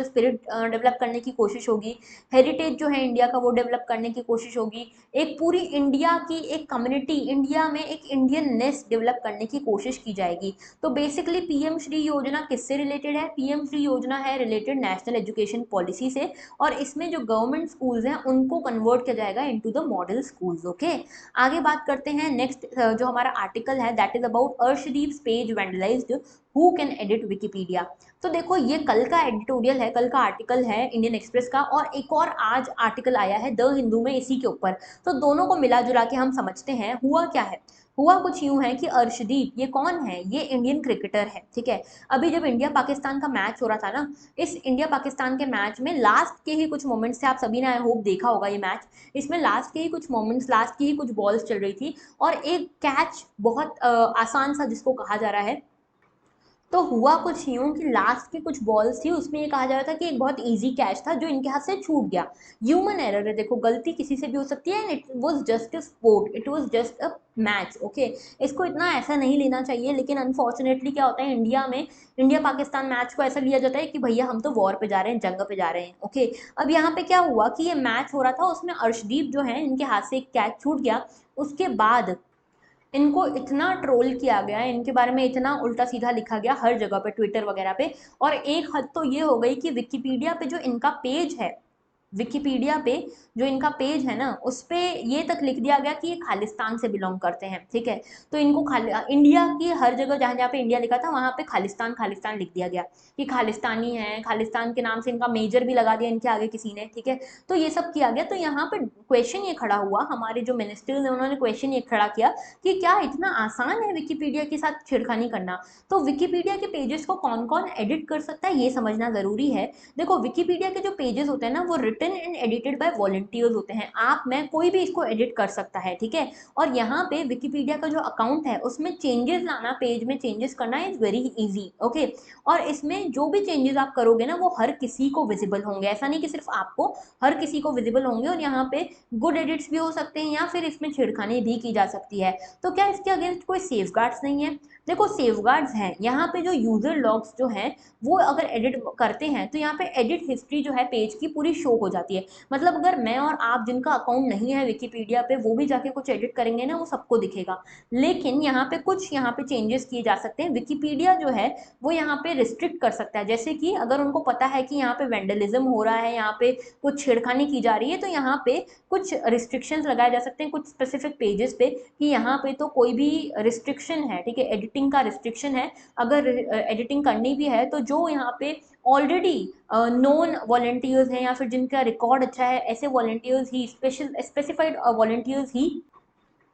A: स्पिरिट डेवलप करने की कोशिश होगी। हेरिटेज जो है इंडिया का वो डेवलप करने की कोशिश होगी। एक पूरी इंडिया की एक कम्युनिटी, इंडिया में एक इंडियननेस डेवलप करने की कोशिश की जाएगी। तो बेसिकली पीएम श्री योजना किससे रिलेटेड है? पीएम श्री योजना है रिलेटेड नेशनल एजुकेशन पॉलिसी से, और इसमें जो गवर्नमेंट स्कूल्स हैं उनको कन्वर्ट किया जाएगा into the model schools, okay. आगे बात करते हैं नेक्स्ट जो हमारा आर्टिकल है, that is about Arshdeep's page vandalised, who can edit Wikipedia. तो देखो ये कल का एडिटोरियल है, कल का आर्टिकल है इंडियन एक्सप्रेस का, और एक और आज आर्टिकल आया है द हिंदू में इसी के ऊपर। तो दोनों को मिला जुला के हम समझते हैं हुआ क्या है। हुआ कुछ यूं है कि अर्शदीप ये कौन है? ये इंडियन क्रिकेटर है, ठीक है। अभी जब इंडिया पाकिस्तान का मैच हो रहा था ना, इस इंडिया पाकिस्तान के मैच में लास्ट के ही कुछ मोमेंट्स थे, आप सभी ने आई होप देखा होगा ये मैच। इसमें लास्ट के ही कुछ मोमेंट्स, लास्ट की ही कुछ बॉल्स चल रही थी, और एक कैच बहुत आसान सा जिसको कहा जा रहा है। तो हुआ कुछ यूं कि लास्ट की कुछ बॉल्स थी, उसमें ये कहा जा रहा था कि एक बहुत इजी कैच था जो इनके हाथ से छूट गया। ह्यूमन एरर है, देखो गलती किसी से भी हो सकती है, and it was just a sport, it was just a match, okay. इसको इतना ऐसा नहीं लेना चाहिए, लेकिन अनफॉर्चुनेटली क्या होता है इंडिया में, इंडिया पाकिस्तान मैच को ऐसा लिया जाता है कि भैया हम तो वॉर पे जा रहे हैं, जंग पे जा रहे हैं, ओके। अब यहाँ पे क्या हुआ कि ये मैच हो रहा था, उसमें अर्शदीप जो है इनके हाथ से एक कैच छूट गया। उसके बाद इनको इतना ट्रोल किया गया, इनके बारे में इतना उल्टा सीधा लिखा गया हर जगह पे, ट्विटर वगैरह पे। और एक हद तो ये हो गई कि विकिपीडिया पे जो इनका पेज है, विकिपीडिया पे जो इनका पेज है ना, उस पे ये तक लिख दिया गया कि ये खालिस्तान से बिलोंग करते हैं, ठीक है। तो इनको इंडिया की हर जगह जहाँ जहाँ पे इंडिया लिखा था वहाँ पे खालिस्तान खालिस्तान लिख दिया गया कि खालिस्तानी है, खालिस्तान के नाम से इनका मेजर भी लगा दिया इनके आगे किसी ने, ठीक है। तो ये सब किया गया। तो यहाँ पे क्वेश्चन ये खड़ा हुआ, हमारे जो मिनिस्टर्स हैं उन्होंने क्वेश्चन ये खड़ा किया कि क्या इतना आसान है विकिपीडिया के साथ छेड़खानी करना? तो विकिपीडिया के पेजेस को कौन कौन एडिट कर सकता है ये समझना ज़रूरी है। देखो विकिपीडिया के जो पेजेस होते हैं ना, वो written and edited by volunteers होते हैं, आप मैं कोई भी इसको एडिट कर सकता है, ठीक है। और यहाँ पे विकिपीडिया का जो अकाउंट है उसमें चेंजेस लाना, पेज में चेंजेस करना इज वेरी इजी, ओके। और इसमें जो भी चेंजेस आप करोगे ना वो हर किसी को विजिबल होंगे, ऐसा नहीं कि सिर्फ आपको, हर किसी को विजिबल होंगे। और यहाँ पे गुड एडिट्स भी हो सकते हैं या फिर इसमें छेड़खानी भी की जा सकती है। तो क्या इसके अगेंस्ट कोई सेफगार्ड्स नहीं है? देखो सेफगार्ड्स हैं, यहाँ पे जो यूजर लॉग्स जो हैं वो अगर एडिट करते हैं तो यहाँ पे एडिट हिस्ट्री जो है पेज की पूरी शो हो जाती है। मतलब अगर मैं और आप जिनका अकाउंट नहीं है विकिपीडिया पे वो भी जाके कुछ एडिट करेंगे ना, वो सबको दिखेगा। लेकिन यहाँ पे कुछ यहाँ पे चेंजेस किए जा सकते हैं, विकिपीडिया जो है वो यहाँ पे रिस्ट्रिक्ट कर सकता है। जैसे कि अगर उनको पता है कि यहाँ पे वेंडलिज्म हो रहा है, यहाँ पे कुछ छेड़खानी की जा रही है, तो यहाँ पे कुछ रिस्ट्रिक्शंस लगाए जा सकते हैं कुछ स्पेसिफिक पेजेस पे कि यहाँ पे तो कोई भी रिस्ट्रिक्शन है, ठीक है, एडिटिंग का रिस्ट्रिक्शन है। अगर एडिटिंग करनी भी है तो जो यहाँ पे ऑलरेडी नोन वॉलंटियर्स हैं या फिर जिनका रिकॉर्ड अच्छा है, ऐसे वॉलंटियर्स ही, स्पेसिफाइड वॉलंटियर्स ही,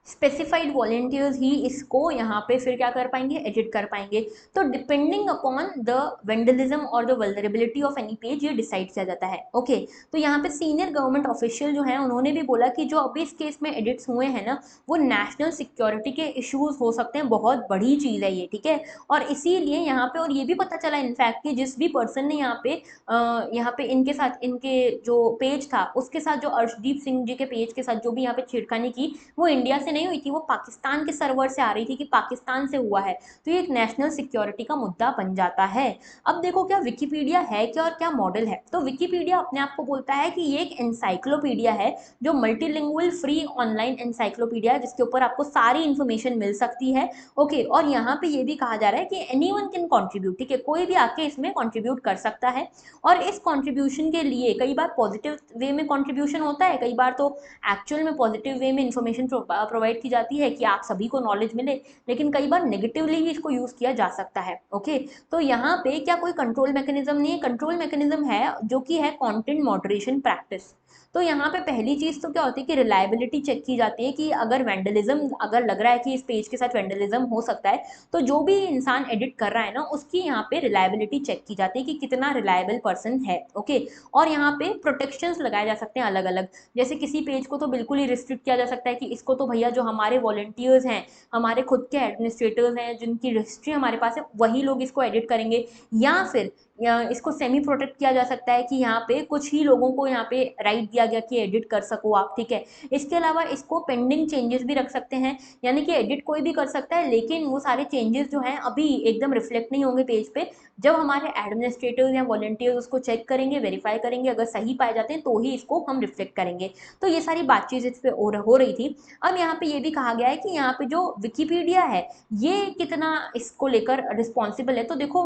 A: स्पेसिफाइड वॉलंटियर्स ही इसको यहाँ पे फिर क्या कर पाएंगे, एडिट कर पाएंगे। तो डिपेंडिंग अपॉन द वेंडलिज्म और the vulnerability of any page ये डिसाइड किया जाता है, ओके। तो यहाँ पे सीनियर गवर्नमेंट ऑफिशियल जो है उन्होंने भी बोला कि जो अभी इस केस में एडिट्स हुए हैं ना, वो नेशनल सिक्योरिटी के इश्यूज हो सकते हैं, बहुत बड़ी चीज़ है ये, ठीक है। और इसीलिए यहाँ पे, और ये भी पता चला इनफैक्ट कि जिस भी पर्सन ने यहाँ पे इनके साथ, इनके जो पेज था उसके साथ, जो अर्शदीप सिंह जी के पेज के साथ जो भी यहाँ पे छेड़खानी की, वो इंडिया से नहीं हुई थी, वो पाकिस्तान के सर्वर से आ रही थी कि पाकिस्तान से हुआ है। तो ये एक नेशनल सिक्योरिटी का मुद्दा बन जाता है। अब देखो क्या विकिपीडिया है क्या और क्या मॉडल है। तो विकिपीडिया अपने आप को बोलता है कि ये एक एनसाइक्लोपीडिया है, जो मल्टीलिंगुअल फ्री ऑनलाइन एनसाइक्लोपीडिया है, जिसके ऊपर आपको सारी इंफॉर्मेशन मिल सकती है, ओके। और यहाँ पे ये भी कहा जा रहा है कि एनीवन कैन कंट्रीब्यूट, ठीक है, कोई भी आके इसमें कंट्रीब्यूट कर सकता है। और इस कंट्रीब्यूशन के लिए कई बार पॉजिटिव वे में कंट्रीब्यूशन होता है, कई बार तो एक्चुअल में पॉजिटिव वे में इंफॉर्मेशन प्रोवाइड की जाती है कि आप सभी को नॉलेज मिले, लेकिन कई बार नेगेटिवली भी इसको यूज किया जा सकता है, ओके। तो यहाँ पे क्या कोई कंट्रोल मैकेनिज्म नहीं है? कंट्रोल मैकेनिज्म है, जो कि है कंटेंट मॉडरेशन प्रैक्टिस। तो यहाँ पे पहली चीज तो क्या होती है कि रिलायबिलिटी चेक की जाती है कि अगर वेंडलिज्म, अगर लग रहा है कि इस पेज के साथ वेंडलिज्म हो सकता है, तो जो भी इंसान एडिट कर रहा है ना उसकी यहाँ पे रिलायबिलिटी चेक की जाती है कि कितना रिलायबल पर्सन है, ओके। और यहाँ पे प्रोटेक्शंस लगाए जा सकते हैं अलग अलग। जैसे किसी पेज को तो बिल्कुल ही रिस्ट्रिक्ट किया जा सकता है कि इसको तो भैया जो हमारे वॉलंटियर्स हैं, हमारे खुद के एडमिनिस्ट्रेटर्स हैं, जिनकी हिस्ट्री हमारे पास है, वही लोग इसको एडिट करेंगे। या फिर इसको सेमी प्रोटेक्ट किया जा सकता है कि यहाँ पे कुछ ही लोगों को यहाँ पे राइट दिया गया कि एडिट कर सको आप, ठीक है। इसके अलावा इसको पेंडिंग चेंजेस भी रख सकते हैं, यानी कि एडिट कोई भी कर सकता है, लेकिन वो सारे चेंजेस जो हैं अभी एकदम रिफ्लेक्ट नहीं होंगे पेज पे। जब हमारे एडमिनिस्ट्रेटिव या वॉलंटियर्स उसको चेक करेंगे, वेरीफाई करेंगे, अगर सही पाए जाते हैं तो ही इसको हम रिफ्लेक्ट करेंगे। तो ये सारी बातचीत इस पे हो रही थी। अब यहाँ पे ये भी कहा गया है कि यहाँ पे जो विकिपीडिया है ये कितना इसको लेकर रिस्पॉन्सिबल है। तो देखो,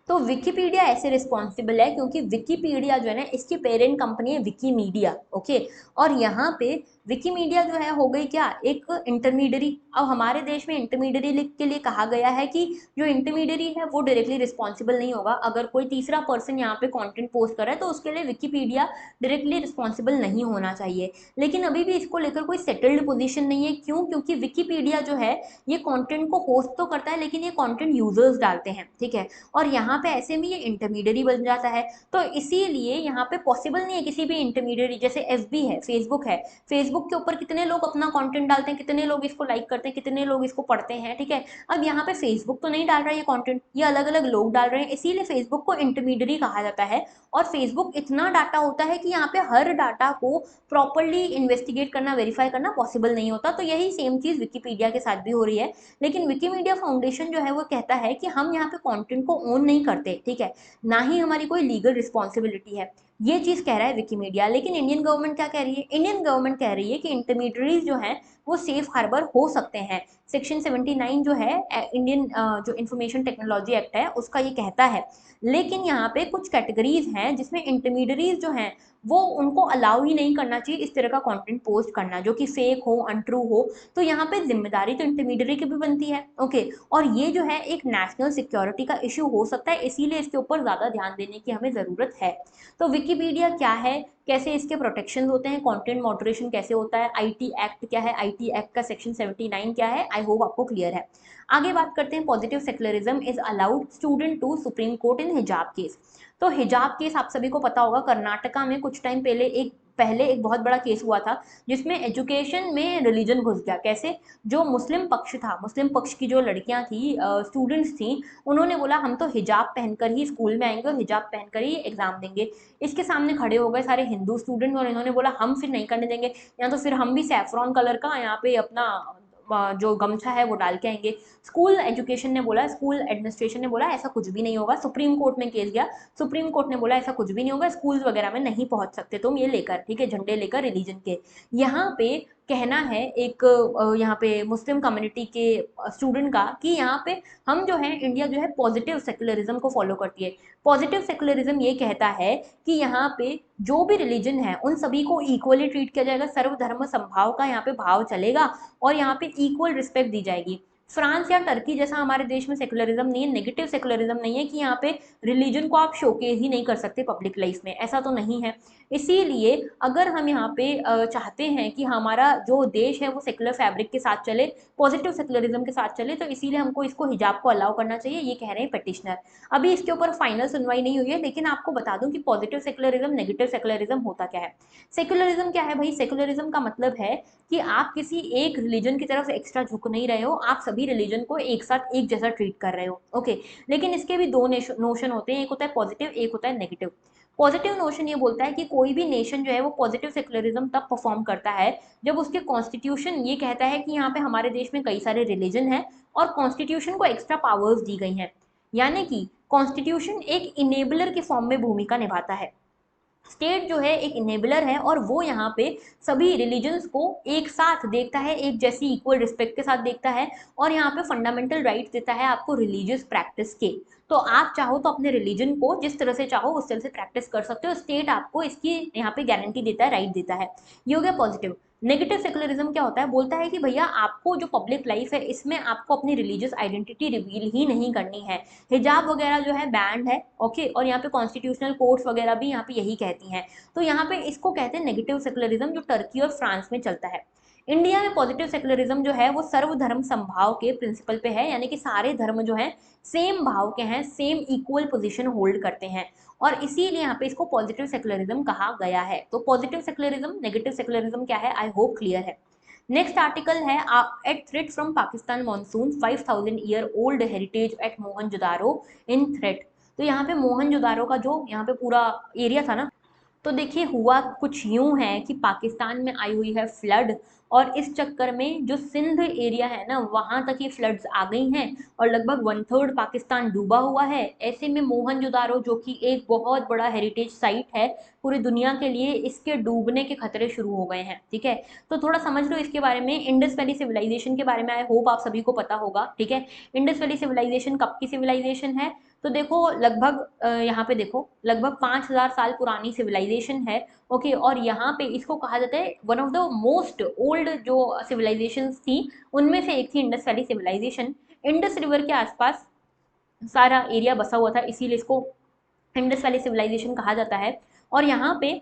A: तो विकिपीडिया ऐसे रिस्पॉन्सिबल है क्योंकि विकिपीडिया जो है ना, इसकी पेरेंट कंपनी है विकीमीडिया, ओके। और यहाँ पे विकीमीडिया जो है हो गई क्या, एक इंटरमीडियरी। अब हमारे देश में इंटरमीडियरी के लिए कहा गया है कि जो इंटरमीडियरी है वो डायरेक्टली रिस्पॉन्सिबल नहीं होगा। अगर कोई तीसरा पर्सन यहाँ पे कंटेंट पोस्ट कर रहा है तो उसके लिए विकिपीडिया डायरेक्टली रिस्पॉन्सिबल नहीं होना चाहिए। लेकिन अभी भी इसको लेकर कोई सेटल्ड पोजीशन नहीं है। क्यों? क्योंकि विकिपीडिया जो है ये कंटेंट को होस्ट तो करता है, लेकिन ये कंटेंट यूजर्स डालते हैं, ठीक है। और यहाँ पे ऐसे में ये इंटरमीडियरी बन जाता है। तो इसीलिए यहाँ पे पॉसिबल नहीं है किसी भी इंटरमीडियरी, जैसे एफबी है, फेसबुक है, फेसबुक के ऊपर कितने लोग अपना कंटेंट डालते हैं, कितने लोग इसको लाइक करते हैं, कितने लोग इसको पढ़ते हैं, ठीक है। अब यहाँ पे फेसबुक तो नहीं डाल रहा है ये कंटेंट, ये अलग अलग लोग डाल रहे हैं, इसीलिए फेसबुक को इंटरमीडियरी कहा जाता है। और फेसबुक इतना डाटा होता है कि यहाँ पे हर डाटा को प्रॉपरली इन्वेस्टिगेट करना, वेरीफाई करना पॉसिबल नहीं होता। तो यही सेम चीज विकिपीडिया के साथ भी हो रही है। लेकिन विकिमीडिया फाउंडेशन जो है वो कहता है कि हम यहाँ पे कंटेंट को ओन नहीं करते, ठीक है, ना ही हमारी कोई लीगल रिस्पॉन्सिबिलिटी है, ये चीज कह रहा है विकिमीडिया। लेकिन इंडियन गवर्नमेंट क्या कह रही है? इंडियन गवर्नमेंट कह रही है कि इंटरमीडियरीज जो हैं वो सेफ हार्बर हो सकते हैं। सेक्शन 79 जो है इंडियन जो इंफॉर्मेशन टेक्नोलॉजी एक्ट है उसका ये कहता है। लेकिन यहाँ पे कुछ कैटेगरीज हैं जिसमें इंटरमीडियरीज जो हैं वो, उनको अलाउ ही नहीं करना चाहिए इस तरह का कंटेंट पोस्ट करना जो कि फेक हो, अनट्रू हो। तो यहाँ पे जिम्मेदारी तो इंटरमीडियरी की भी बनती है, ओके। और ये जो है एक नेशनल सिक्योरिटी का इशू हो सकता है, इसीलिए इसके ऊपर ज़्यादा ध्यान देने की हमें ज़रूरत है। तो विकिपीडिया क्या है, कैसे इसके प्रोटेक्शन होते हैं, कंटेंट मॉडरेशन कैसे होता है, आईटी एक्ट क्या है, आईटी एक्ट का सेक्शन 79 क्या है, आई होप आपको क्लियर है। आगे बात करते हैं, positive secularism is allowed student to Supreme Court in hijab case. तो हिजाब केस आप सभी को पता होगा, कर्नाटका में कुछ टाइम पहले एक बहुत बड़ा केस हुआ था जिसमें एजुकेशन में रिलीजन घुस गया। कैसे? जो मुस्लिम पक्ष था, मुस्लिम पक्ष की जो लड़कियां थी, स्टूडेंट्स थी, उन्होंने बोला हम तो हिजाब पहनकर ही स्कूल में आएंगे और हिजाब पहनकर ही एग्जाम देंगे। इसके सामने खड़े हो गए सारे हिंदू स्टूडेंट और इन्होंने बोला हम फिर नहीं करने देंगे, या तो फिर हम भी सैफरॉन कलर का यहाँ पे अपना जो गमछा है वो डाल के आएंगे। स्कूल एजुकेशन ने बोला, स्कूल एडमिनिस्ट्रेशन ने बोला ऐसा कुछ भी नहीं होगा। सुप्रीम कोर्ट में केस गया, सुप्रीम कोर्ट ने बोला ऐसा कुछ भी नहीं होगा, स्कूल्स वगैरह में नहीं पहुंच सकते तुम ये लेकर, ठीक है, झंडे लेकर रिलीजन के। यहाँ पे कहना है एक यहाँ पे मुस्लिम कम्युनिटी के स्टूडेंट का कि यहाँ पे हम जो है, इंडिया जो है पॉजिटिव सेक्युलरिज्म को फॉलो करती है। पॉजिटिव सेक्युलरिज्म ये कहता है कि यहाँ पे जो भी रिलीजन है उन सभी को इक्वली ट्रीट किया जाएगा, सर्वधर्म समभाव का यहाँ पे भाव चलेगा और यहाँ पे इक्वल रिस्पेक्ट दी जाएगी। फ्रांस या टर्की जैसा हमारे देश में सेक्युलरिज्म नहीं है, नेगेटिव सेक्युलरिज्म नहीं है कि यहाँ पे रिलीजन को आप शोकेस ही नहीं कर सकते पब्लिक लाइफ में, ऐसा तो नहीं है। इसीलिए अगर हम यहाँ पे चाहते हैं कि हमारा जो देश है वो सेक्युलर फैब्रिक के साथ चले, पॉजिटिव सेक्युलरिज्म के साथ चले, तो इसीलिए हमको इसको हिजाब को अलाउ करना चाहिए, ये कह रहे हैं पिटिशनर। अभी इसके ऊपर फाइनल सुनवाई नहीं हुई है, लेकिन आपको बता दूं कि पॉजिटिव सेक्युलरिज्म, नेगेटिव सेक्युलरिज्म होता क्या है। सेक्युलरिज्म क्या है भाई? सेक्युलरिज्म का मतलब है कि आप किसी एक रिलीजन की तरफ एक्स्ट्रा झुक नहीं रहे हो, आप सभी रिलीजन को एक साथ एक जैसा ट्रीट कर रहे हो, ओके। लेकिन इसके भी दो नोशन होते हैं, एक होता है पॉजिटिव, एक होता है नेगेटिव। पॉजिटिव नोशन ये बोलता है कि कोई भी नेशन जो है वो पॉजिटिव सेक्युलरिज्म तब परफॉर्म करता है जब उसके कॉन्स्टिट्यूशन ये कहता है कि यहाँ पे हमारे देश में कई सारे रिलीजन हैं और कॉन्स्टिट्यूशन को एक्स्ट्रा पावर्स दी गई हैं। यानी कि कॉन्स्टिट्यूशन एक इनेबलर के फॉर्म में भूमिका निभाता है। स्टेट जो है एक इनेबलर है और वो यहाँ पे सभी रिलीजन्स को एक साथ देखता है, एक जैसी इक्वल रिस्पेक्ट के साथ देखता है और यहाँ पे फंडामेंटल राइट्स देता है आपको रिलीजियस प्रैक्टिस के। तो आप चाहो तो अपने रिलीजन को जिस तरह से चाहो उस तरह से प्रैक्टिस कर सकते हो, स्टेट आपको इसकी यहाँ पे गारंटी देता है, राइट देता है। ये हो गया पॉजिटिव। नेगेटिव सेक्युलरिज्म क्या होता है? बोलता है कि भैया आपको जो पब्लिक लाइफ है इसमें आपको अपनी रिलीजियस आइडेंटिटी रिवील ही नहीं करनी है, हिजाब वगैरह जो है बैंड है, ओके। और यहाँ पे कॉन्स्टिट्यूशनल कोर्ट्स वगैरह भी यहाँ पे यही कहती हैं। तो यहाँ पे इसको कहते हैं नेगेटिव सेक्युलरिज्म, जो टर्की और फ्रांस में चलता है। इंडिया में पॉजिटिव सेक्युलरिज्म जो है वो सर्वधर्म समभाव के प्रिंसिपल पे है, यानी कि सारे धर्म जो हैं सेम भाव के हैं, सेम इक्वल पोजीशन होल्ड करते हैं और इसीलिए यहाँ पे इसको पॉजिटिव सेक्युलरिज्म कहा गया है। तो पॉजिटिव सेक्युलरिज्म, नेगेटिव सेक्युलरिज्म क्या है, आई होप क्लियर है। नेक्स्ट आर्टिकल है at threat from Pakistan monsoon 5000 year old heritage at Mohenjodaro in threat. तो यहाँ पे मोहनजोदारो का जो यहाँ पे पूरा एरिया था ना, तो देखिए हुआ कुछ यूं है कि पाकिस्तान में आई हुई है फ्लड, और इस चक्कर में जो सिंध एरिया है ना वहां तक ये फ्लड्स आ गई हैं और लगभग 1/3 पाकिस्तान डूबा हुआ है। ऐसे में मोहनजोदारो जो कि एक बहुत बड़ा हेरिटेज साइट है पूरी दुनिया के लिए, इसके डूबने के खतरे शुरू हो गए हैं। ठीक है, तो थोड़ा समझ लो इसके बारे में। इंडस वैली सिविलाइजेशन के बारे में आई होप आप सभी को पता होगा। ठीक है, इंडस वैली सिविलाइजेशन कब की सिविलाइजेशन है? तो देखो लगभग यहाँ पे देखो लगभग 5000 साल पुरानी सिविलाइजेशन है। ओके, और यहाँ पे इसको कहा जाता है one of the most old जो सिविलाइजेशन थी उनमें से एक थी Indus valley civilisation. Indus river के आसपास सारा एरिया बसा हुआ था, इसीलिए इसको इंडस वैली सिविलाइजेशन कहा जाता है। और यहाँ पे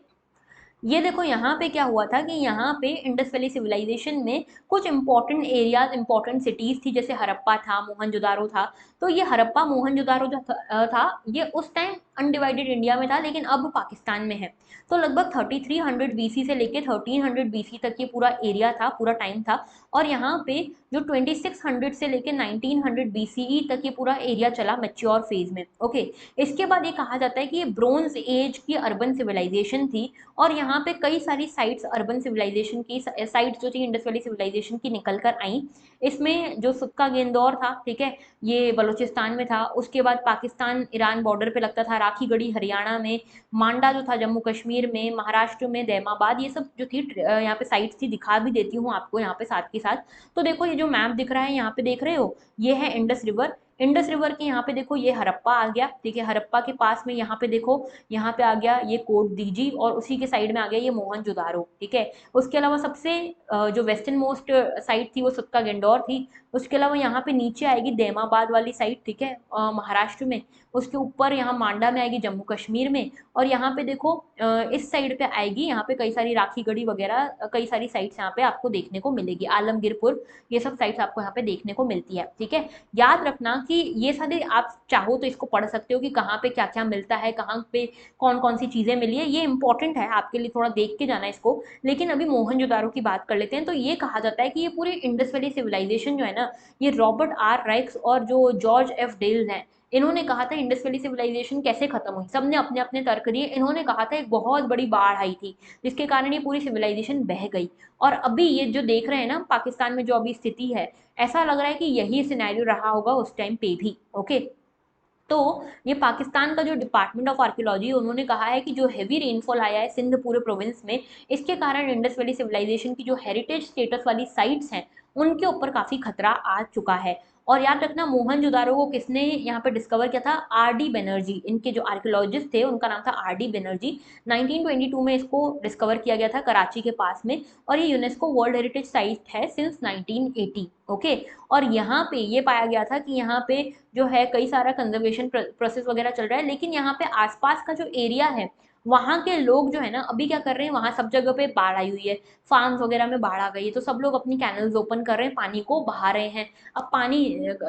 A: ये देखो यहाँ पे क्या हुआ था कि यहाँ पे इंडस वैली सिविलाइजेशन में कुछ इंपॉर्टेंट एरियाज, इंपॉर्टेंट सिटीज थी, जैसे हड़प्पा था, मोहनजोदारो था। तो ये हड़प्पा मोहनजोदारो जो था ये उस टाइम अनडिवाइडेड इंडिया में था, लेकिन अब पाकिस्तान में है। तो लगभग 3300 बीसी से लेके 1300 बीसी तक ये पूरा एरिया था, पूरा टाइम था। और यहाँ पे जो 2600 से लेके 1900 बीसीई तक ये पूरा एरिया चला मैच्योर फेज में। ओके, इसके बाद ये कहा जाता है कि ये ब्रोंज एज की अर्बन सिविलाइजेशन थी, और यहाँ पे कई सारी साइट्स अर्बन सिविलाइजेशन की साइट्स जो थी इंडस वैली सिविलाइजेशन की निकल कर आई। इसमें जो सुक्का गेंदौर था, ठीक है, ये बलूचिस्तान में था। उसके बाद पाकिस्तान ईरान बॉर्डर पे लगता था, राखीगढ़ी हरियाणा में, मांडा जो था जम्मू कश्मीर में, महाराष्ट्र में दैमाबाद, ये सब जो थी यहाँ पे साइट्स थी। दिखा भी देती हूँ आपको यहाँ पे साथ के साथ। तो देखो ये जो मैप दिख रहा है यहाँ पे देख रहे हो, ये है इंडस रिवर। इंडस रिवर के यहाँ पे देखो ये हड़प्पा आ गया। ठीक है, हड़प्पा के पास में यहाँ पे देखो, यहाँ पे आ गया ये कोट दीजी, और उसी के साइड में आ गया ये मोहनजोदारो। ठीक है, उसके अलावा सबसे जो वेस्टर्न मोस्ट साइड थी वो सुक्का गेंदौर थी। उसके अलावा यहाँ पे नीचे आएगी दैमाबाद वाली साइड, ठीक है, महाराष्ट्र में। उसके ऊपर यहाँ मांडा में आएगी जम्मू कश्मीर में। और यहाँ पे देखो इस साइड पे आएगी, यहाँ पे कई सारी राखीगढ़ी वगैरह कई सारी साइट्स यहाँ पे आपको देखने को मिलेगी, आलमगीरपुर, ये सब साइट्स आपको यहाँ पे देखने को मिलती है। ठीक है, याद रखना कि ये सारे आप चाहो तो इसको पढ़ सकते हो कि कहाँ पे क्या क्या मिलता है, कहाँ पे कौन कौन सी चीज़ें मिली है, ये इंपॉर्टेंट है आपके लिए, थोड़ा देख के जाना इसको। लेकिन अभी मोहनजोदारो की बात कर लेते हैं। तो ये कहा जाता है कि ये पूरी इंडस वैली सिविलाइजेशन जो है ना, ये रॉबर्ट आर राइक्स और जो जॉर्ज एफ डेल्स हैं, इन्होंने कहा था इंडस वैली सिविलाइजेशन कैसे खत्म हुई। सबने अपने अपने तर्क दिए। इन्होंने कहा था एक बहुत बड़ी बाढ़ आई थी जिसके कारण ये पूरी सिविलाइजेशन बह गई। और अभी ये जो देख रहे हैं ना पाकिस्तान में जो अभी स्थिति है, ऐसा लग रहा है कि यही सिनेरियो रहा होगा उस टाइम पे भी। ओके, तो ये पाकिस्तान का जो डिपार्टमेंट ऑफ आर्कियोलॉजी है उन्होंने कहा है कि जो हेवी रेनफॉल आया है सिंध पूरे प्रोविंस में, इसके कारण इंडस वैली सिविलाइजेशन की जो हेरिटेज स्टेटस वाली साइट्स हैं उनके ऊपर काफ़ी खतरा आ चुका है। और याद रखना मोहनजोदारो को किसने यहाँ पे डिस्कवर किया था? आर डी बनर्जी, इनके जो आर्कियोलॉजिस्ट थे उनका नाम था आर डी बनर्जी। 1922 में इसको डिस्कवर किया गया था कराची के पास में, और ये यूनेस्को वर्ल्ड हेरिटेज साइट है सिंस 1980। ओके, और यहाँ पे ये पाया गया था कि यहाँ पे जो है कई सारा कंजर्वेशन प्रोसेस वगैरह चल रहा है, लेकिन यहाँ पे आसपास का जो एरिया है वहाँ के लोग जो है ना अभी क्या कर रहे हैं, वहाँ सब जगह पे बाढ़ आई हुई है, फार्म्स वगैरह में बाढ़ आ गई है, तो सब लोग अपनी कैनल्स ओपन कर रहे हैं, पानी को बहा रहे हैं। अब पानी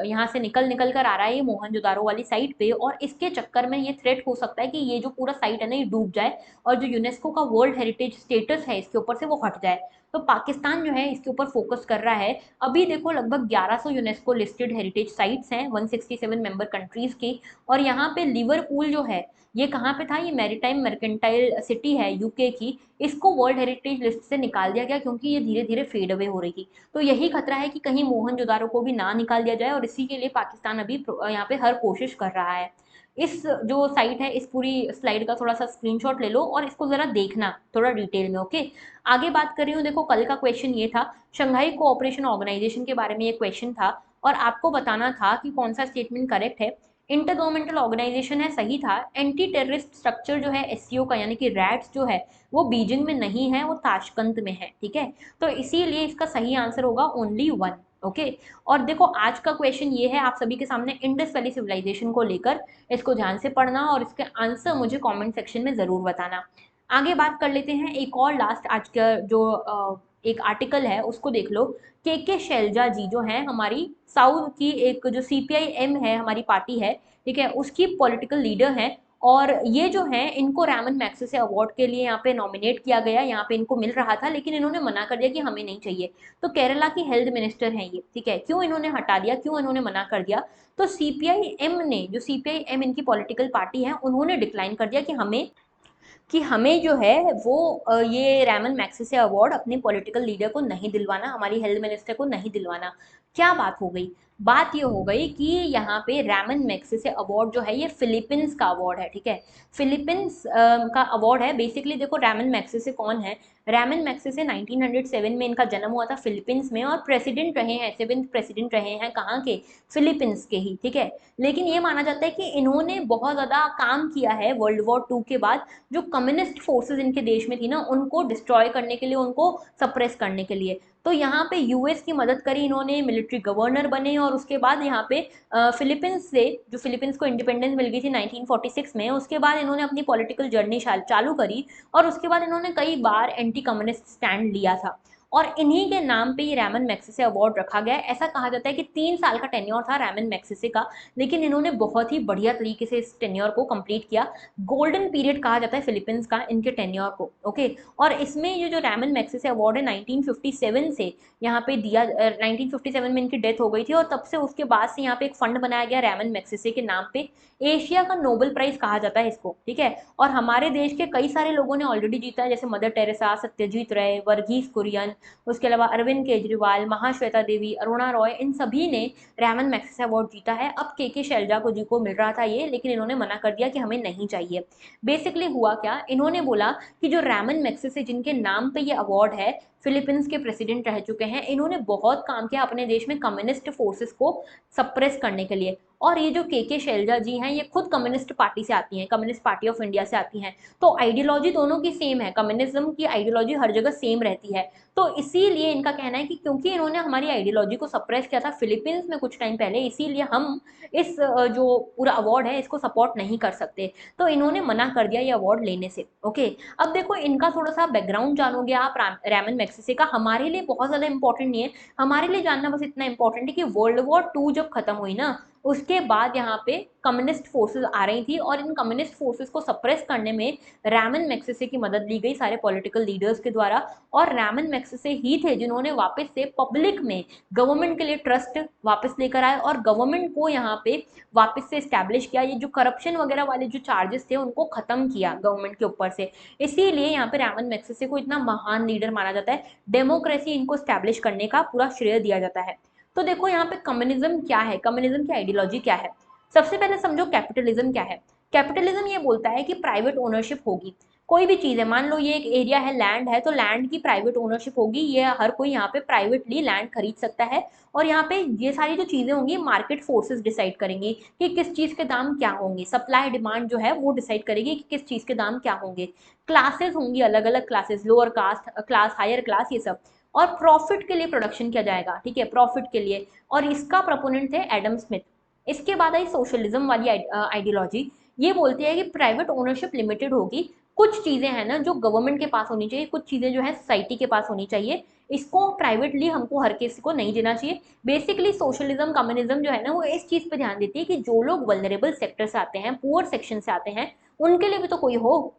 A: यहाँ से निकल निकल कर आ रहा है ये मोहनजोदारो वाली साइट पे, और इसके चक्कर में ये थ्रेट हो सकता है कि ये जो पूरा साइट है ना ये डूब जाए, और जो यूनेस्को का वर्ल्ड हेरिटेज स्टेटस है इसके ऊपर से वो हट जाए। तो पाकिस्तान जो है इसके ऊपर फोकस कर रहा है। अभी देखो लगभग 1100 यूनेस्को लिस्टेड हेरिटेज साइट्स हैं 167 मेंबर कंट्रीज की। और यहाँ पे लिवरपूल जो है ये कहाँ पे था? ये मैरीटाइम मर्केंटाइल सिटी है यूके की। इसको वर्ल्ड हेरिटेज लिस्ट से निकाल दिया गया क्योंकि ये धीरे धीरे फेड अवे हो रही थी। तो यही खतरा है कि कहीं मोहनजोदारो को भी ना निकाल दिया जाए, और इसी के लिए पाकिस्तान अभी यहाँ पे हर कोशिश कर रहा है। इस जो साइट है इस पूरी स्लाइड का थोड़ा सा स्क्रीनशॉट ले लो और इसको ज़रा देखना थोड़ा डिटेल में। ओके, आगे बात कर रही हूँ। देखो कल का क्वेश्चन ये था, शंघाई कोऑपरेशन ऑर्गेनाइजेशन के बारे में ये क्वेश्चन था, और आपको बताना था कि कौन सा स्टेटमेंट करेक्ट है। इंटर गवर्नमेंटल ऑर्गेनाइजेशन है, सही था। एंटी टेररिस्ट स्ट्रक्चर जो है एससीओ का यानी कि रैट्स जो है वो बीजिंग में नहीं है, वो ताशकंद में है। ठीक है, तो इसीलिए इसका सही आंसर होगा ओनली 1। ओके, और देखो आज का क्वेश्चन ये है आप सभी के सामने इंडस वैली सिविलाइजेशन को लेकर, इसको ध्यान से पढ़ना और इसके आंसर मुझे कमेंट सेक्शन में ज़रूर बताना। आगे बात कर लेते हैं एक और लास्ट आज का जो एक आर्टिकल है उसको देख लो। के शैलजा जी जो है हमारी साउथ की एक जो सीपीआईएम है हमारी पार्टी है, ठीक है, उसकी पॉलिटिकल लीडर है। और ये जो है इनको रैमन मैग्सेसे अवार्ड के लिए यहाँ पे नॉमिनेट किया गया, यहाँ पे इनको मिल रहा था, लेकिन इन्होंने मना कर दिया कि हमें नहीं चाहिए। तो केरला की हेल्थ मिनिस्टर हैं ये, ठीक है, क्यों इन्होंने हटा दिया, क्यों इन्होंने मना कर दिया? तो सीपीआई-एम ने, जो सीपीआई-एम इनकी पॉलिटिकल पार्टी है, उन्होंने डिक्लाइन कर दिया कि हमें जो है वो ये रैमन मैग्सेसे अवार्ड अपने पॉलिटिकल लीडर को नहीं दिलवाना, हमारी हेल्थ मिनिस्टर को नहीं दिलवाना। क्या बात हो गई? बात ये हो गई कि यहाँ पे रैमन मैग्सेसे अवार्ड जो है ये फिलीपींस का अवार्ड है, ठीक है, फिलीपींस का अवार्ड है। बेसिकली देखो रैमन मैग्सेसे कौन है? रैमन मैग्सेसे 1907 में इनका जन्म हुआ था फिलीपींस में, और प्रेसिडेंट रहे हैं, 7th प्रेसिडेंट रहे हैं, कहाँ के? फिलीपींस के ही, ठीक है। लेकिन ये माना जाता है कि इन्होंने बहुत ज़्यादा काम किया है वर्ल्ड वॉर 2 के बाद, जो कम्युनिस्ट फोर्सेस इनके देश में थी ना, उनको डिस्ट्रॉय करने के लिए, उनको सप्रेस करने के लिए। तो यहाँ पे यूएस की मदद करी इन्होंने, मिलिट्री गवर्नर बने, और उसके बाद यहाँ पे फिलीपींस से, जो फिलीपींस को इंडिपेंडेंस मिल गई थी 1946 में, उसके बाद इन्होंने अपनी पॉलिटिकल जर्नी चालू करी, और उसके बाद इन्होंने कई बार एंटी कम्युनिस्ट स्टैंड लिया था, और इन्हीं के नाम पे ये रैमन मैग्सेसे अवार्ड रखा गया है। ऐसा कहा जाता है कि 3 साल का टेन्योर था रैमन मैग्सेसे का, लेकिन इन्होंने बहुत ही बढ़िया तरीके से इस टेन्योर को कंप्लीट किया। गोल्डन पीरियड कहा जाता है फिलीपींस का इनके टेन्योर को, ओके। और इसमें ये जो रैमन मैग्सेसे अवार्ड है 1957 से यहाँ पे दिया, 1957 में इनकी डेथ हो गई थी, और तब से उसके बाद से यहाँ पे एक फंड बनाया गया रैमन मैग्सेसे के नाम पे। एशिया का नोबेल प्राइज कहा जाता है इसको, ठीक है। और हमारे देश के कई सारे लोगों ने ऑलरेडी जीता है, जैसे मदर टेरेसा, सत्यजीत रे, वर्गीस कुरियन, उसके अलावा अरविंद केजरीवाल, महाश्वेता देवी, अरुणा रॉय, इन सभी ने रैमन मैग्सेसे अवार्ड जीता है। अब के शैलजा को जी को मिल रहा था ये, लेकिन इन्होंने मना कर दिया कि हमें नहीं चाहिए। बेसिकली हुआ क्या, इन्होंने बोला कि जो रैमन मैग्सेसे जिनके नाम पे ये अवार्ड है, फिलीपींस के प्रेसिडेंट रह चुके हैं, इन्होंने बहुत काम किया अपने देश में कम्युनिस्ट फोर्सेस को सप्रेस करने के लिए। और ये जो के शैलजा जी हैं, ये खुद कम्युनिस्ट पार्टी से आती हैं, कम्युनिस्ट पार्टी ऑफ इंडिया से आती हैं, तो आइडियोलॉजी दोनों की सेम है, कम्युनिज्म की आइडियोलॉजी हर जगह सेम रहती है। तो इसीलिए इनका कहना है कि क्योंकि इन्होंने हमारी आइडियोलॉजी को सप्रेस किया था फिलीपींस में कुछ टाइम पहले, इसीलिए हम इस जो पूरा अवार्ड है इसको सपोर्ट नहीं कर सकते। तो इन्होंने मना कर दिया ये अवार्ड लेने से, ओके। अब देखो इनका थोड़ा सा बैकग्राउंड जानोगे आप रैमन मैग्सेसे का, हमारे लिए बहुत ज़्यादा इंपॉर्टेंट नहीं है, हमारे लिए जानना बस इतना इंपॉर्टेंट है कि वर्ल्ड वॉर 2 जब खत्म हुई ना, उसके बाद यहाँ पे कम्युनिस्ट फोर्सेस आ रही थी, और इन कम्युनिस्ट फोर्सेस को सप्रेस करने में रैमन मैग्सेसे की मदद ली गई सारे पॉलिटिकल लीडर्स के द्वारा। और रैमन मैग्सेसे ही थे जिन्होंने वापस से पब्लिक में गवर्नमेंट के लिए ट्रस्ट वापस लेकर आए, और गवर्नमेंट को यहाँ पे वापस से स्टैब्लिश किया, ये जो करप्शन वगैरह वाले जो चार्जेस थे उनको खत्म किया गवर्नमेंट के ऊपर से। इसीलिए यहाँ पे रैमन मैग्सेसे को इतना महान लीडर माना जाता है, डेमोक्रेसी इनको स्टैब्लिश करने का पूरा श्रेय दिया जाता है। तो देखो यहाँ पे कम्युनिज्म क्या है, कम्युनिज्म की आइडियोलॉजी क्या है? सबसे पहले समझो कैपिटलिज्म क्या है। कैपिटलिज्म ये बोलता है कि प्राइवेट ओनरशिप होगी, कोई भी चीज़ है, मान लो ये एक एरिया है, लैंड है, तो लैंड की प्राइवेट ओनरशिप होगी, ये हर कोई यहाँ पे प्राइवेटली लैंड खरीद सकता है, और यहाँ पे ये सारी जो चीज़ें होंगी मार्केट फोर्सेस डिसाइड करेंगी कि किस चीज़ के दाम क्या होंगे, सप्लाई डिमांड जो है वो डिसाइड करेगी कि किस चीज़ के दाम क्या होंगे। क्लासेस होंगी, अलग अलग classes, lower caste class, higher class, ये सब, और प्रॉफिट के लिए प्रोडक्शन किया जाएगा, ठीक है, प्रॉफिट के लिए। और इसका प्रोपोनेंट थे एडम स्मिथ। इसके बाद आई सोशलिज्म वाली आइडियोलॉजी, ये बोलती है कि प्राइवेट ओनरशिप लिमिटेड होगी, कुछ चीज़ें हैं ना जो गवर्नमेंट के पास होनी चाहिए, कुछ चीज़ें जो है सोसाइटी के पास होनी चाहिए, इसको प्राइवेटली हमको हर किसी को नहीं देना चाहिए। बेसिकली सोशलिज्म कम्युनिज्म जो है ना वो इस चीज़ पे ध्यान देती है कि जो लोग वल्नरेबल सेक्टर से आते हैं, पुअर सेक्शन से आते हैं, उनके लिए भी तो कोई हो,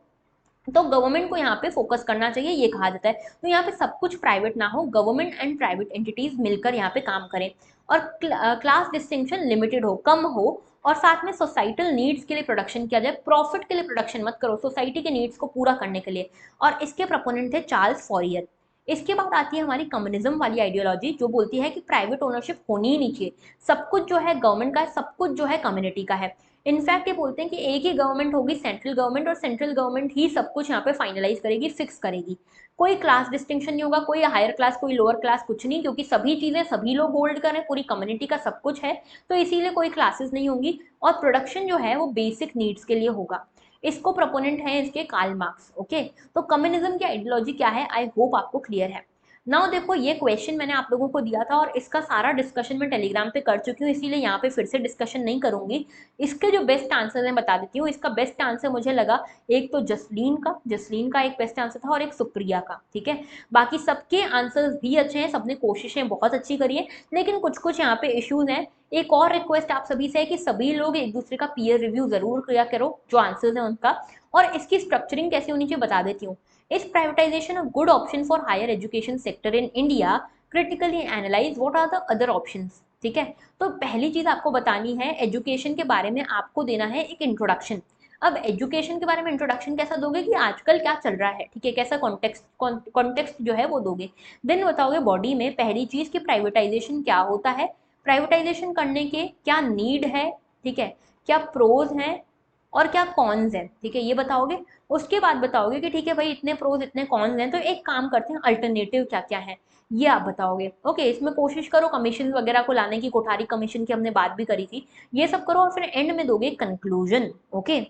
A: तो गवर्नमेंट को यहाँ पे फोकस करना चाहिए, ये कहा जाता है। तो यहाँ पे सब कुछ प्राइवेट ना हो, गवर्नमेंट एंड प्राइवेट एंटिटीज मिलकर यहाँ पे काम करें, और क्लास डिस्टिंक्शन लिमिटेड हो, कम हो, और साथ में सोसाइटल नीड्स के लिए प्रोडक्शन किया जाए, प्रॉफिट के लिए प्रोडक्शन मत करो, सोसाइटी के नीड्स को पूरा करने के लिए। और इसके प्रोपोनेंट थे चार्ल्स फॉरियर। इसके बाद आती है हमारी कम्युनिज्म वाली आइडियोलॉजी, जो बोलती है कि प्राइवेट ओनरशिप होनी ही नहीं चाहिए, सब कुछ जो है गवर्नमेंट का है, सब कुछ जो है कम्युनिटी का है। इनफैक्ट ये बोलते हैं कि एक ही गवर्नमेंट होगी, सेंट्रल गवर्नमेंट, और सेंट्रल गवर्नमेंट ही सब कुछ यहाँ पे फाइनलाइज करेगी, फिक्स करेगी। कोई क्लास डिस्टिंक्शन नहीं होगा, कोई हायर क्लास कोई लोअर क्लास कुछ नहीं, क्योंकि सभी चीज़ें सभी लोग होल्ड करें, पूरी कम्युनिटी का सब कुछ है, तो इसीलिए कोई क्लासेस नहीं होंगी, और प्रोडक्शन जो है वो बेसिक नीड्स के लिए होगा। इसको प्रोपोनेंट है इसके कार्ल मार्क्स, ओके। तो कम्युनिज्म की आइडियोलॉजी क्या है, आई होप आपको क्लियर है। नाउ देखो ये क्वेश्चन मैंने आप लोगों को दिया था और इसका सारा डिस्कशन मैं टेलीग्राम पे कर चुकी हूँ, इसीलिए यहाँ पे फिर से डिस्कशन नहीं करूंगी। इसके जो बेस्ट आंसर है बता देती हूँ। इसका बेस्ट आंसर मुझे लगा एक तो जसलीन का एक बेस्ट आंसर था और एक सुप्रिया का, ठीक है। बाकी सबके आंसर्स भी अच्छे हैं, सबने कोशिशें बहुत अच्छी करी है, लेकिन कुछ कुछ यहाँ पे इश्यूज हैं। एक और रिक्वेस्ट आप सभी से है कि सभी लोग एक दूसरे का पीयर रिव्यू जरूर किया करो जो आंसर्स हैं उनका। और इसकी स्ट्रक्चरिंग कैसी होनी चाहिए बता देती हूँ। Is privatization a good option for higher education sector in India? Critically analyze what are the other options. ठीक है, तो पहली चीज आपको बतानी है, एजुकेशन के बारे में आपको देना है एक इंट्रोडक्शन। अब एजुकेशन के बारे में इंट्रोडक्शन कैसा दोगे कि आजकल क्या चल रहा है, ठीक है, कैसा कॉन्टेक्स्ट जो है वो दोगे। देन बताओगे बॉडी में पहली चीज कि प्राइवेटाइजेशन क्या होता है, प्राइवेटाइजेशन करने के क्या नीड है, ठीक है, क्या प्रोज हैं और क्या कॉन्स हैं, ठीक है, ये बताओगे। उसके बाद बताओगे कि ठीक है भाई इतने प्रोज इतने कॉन्स हैं, तो एक काम करते हैं अल्टरनेटिव क्या क्या है, ये आप बताओगे। ओके, इसमें कोशिश करो कमीशन वगैरह को लाने की, कोठारी कमीशन की हमने बात भी करी थी, ये सब करो और फिर एंड में दोगे कंक्लूजन। ओके,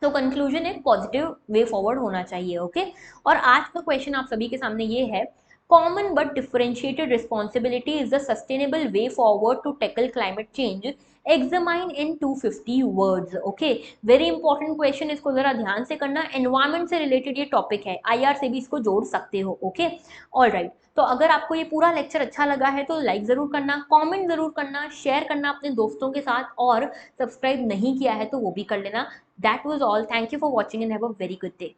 A: तो कंक्लूजन एक पॉजिटिव वे फॉरवर्ड होना चाहिए। ओके, और आज का क्वेश्चन आप सभी के सामने ये है, common but differentiated responsibility is the sustainable way forward to tackle climate change, examine in 250 words. Okay, very important question, इसको जरा ध्यान से करना, एनवायरमेंट से रिलेटेड ये टॉपिक है, आईआर से भी इसको जोड़ सकते हो। ओके, ऑल राइट, तो अगर आपको ये पूरा लेक्चर अच्छा लगा है तो लाइक जरूर करना, कमेंट जरूर करना, शेयर करना अपने दोस्तों के साथ, और सब्सक्राइब नहीं किया है तो वो भी कर लेना। That was all. Thank you for watching and have a very good day.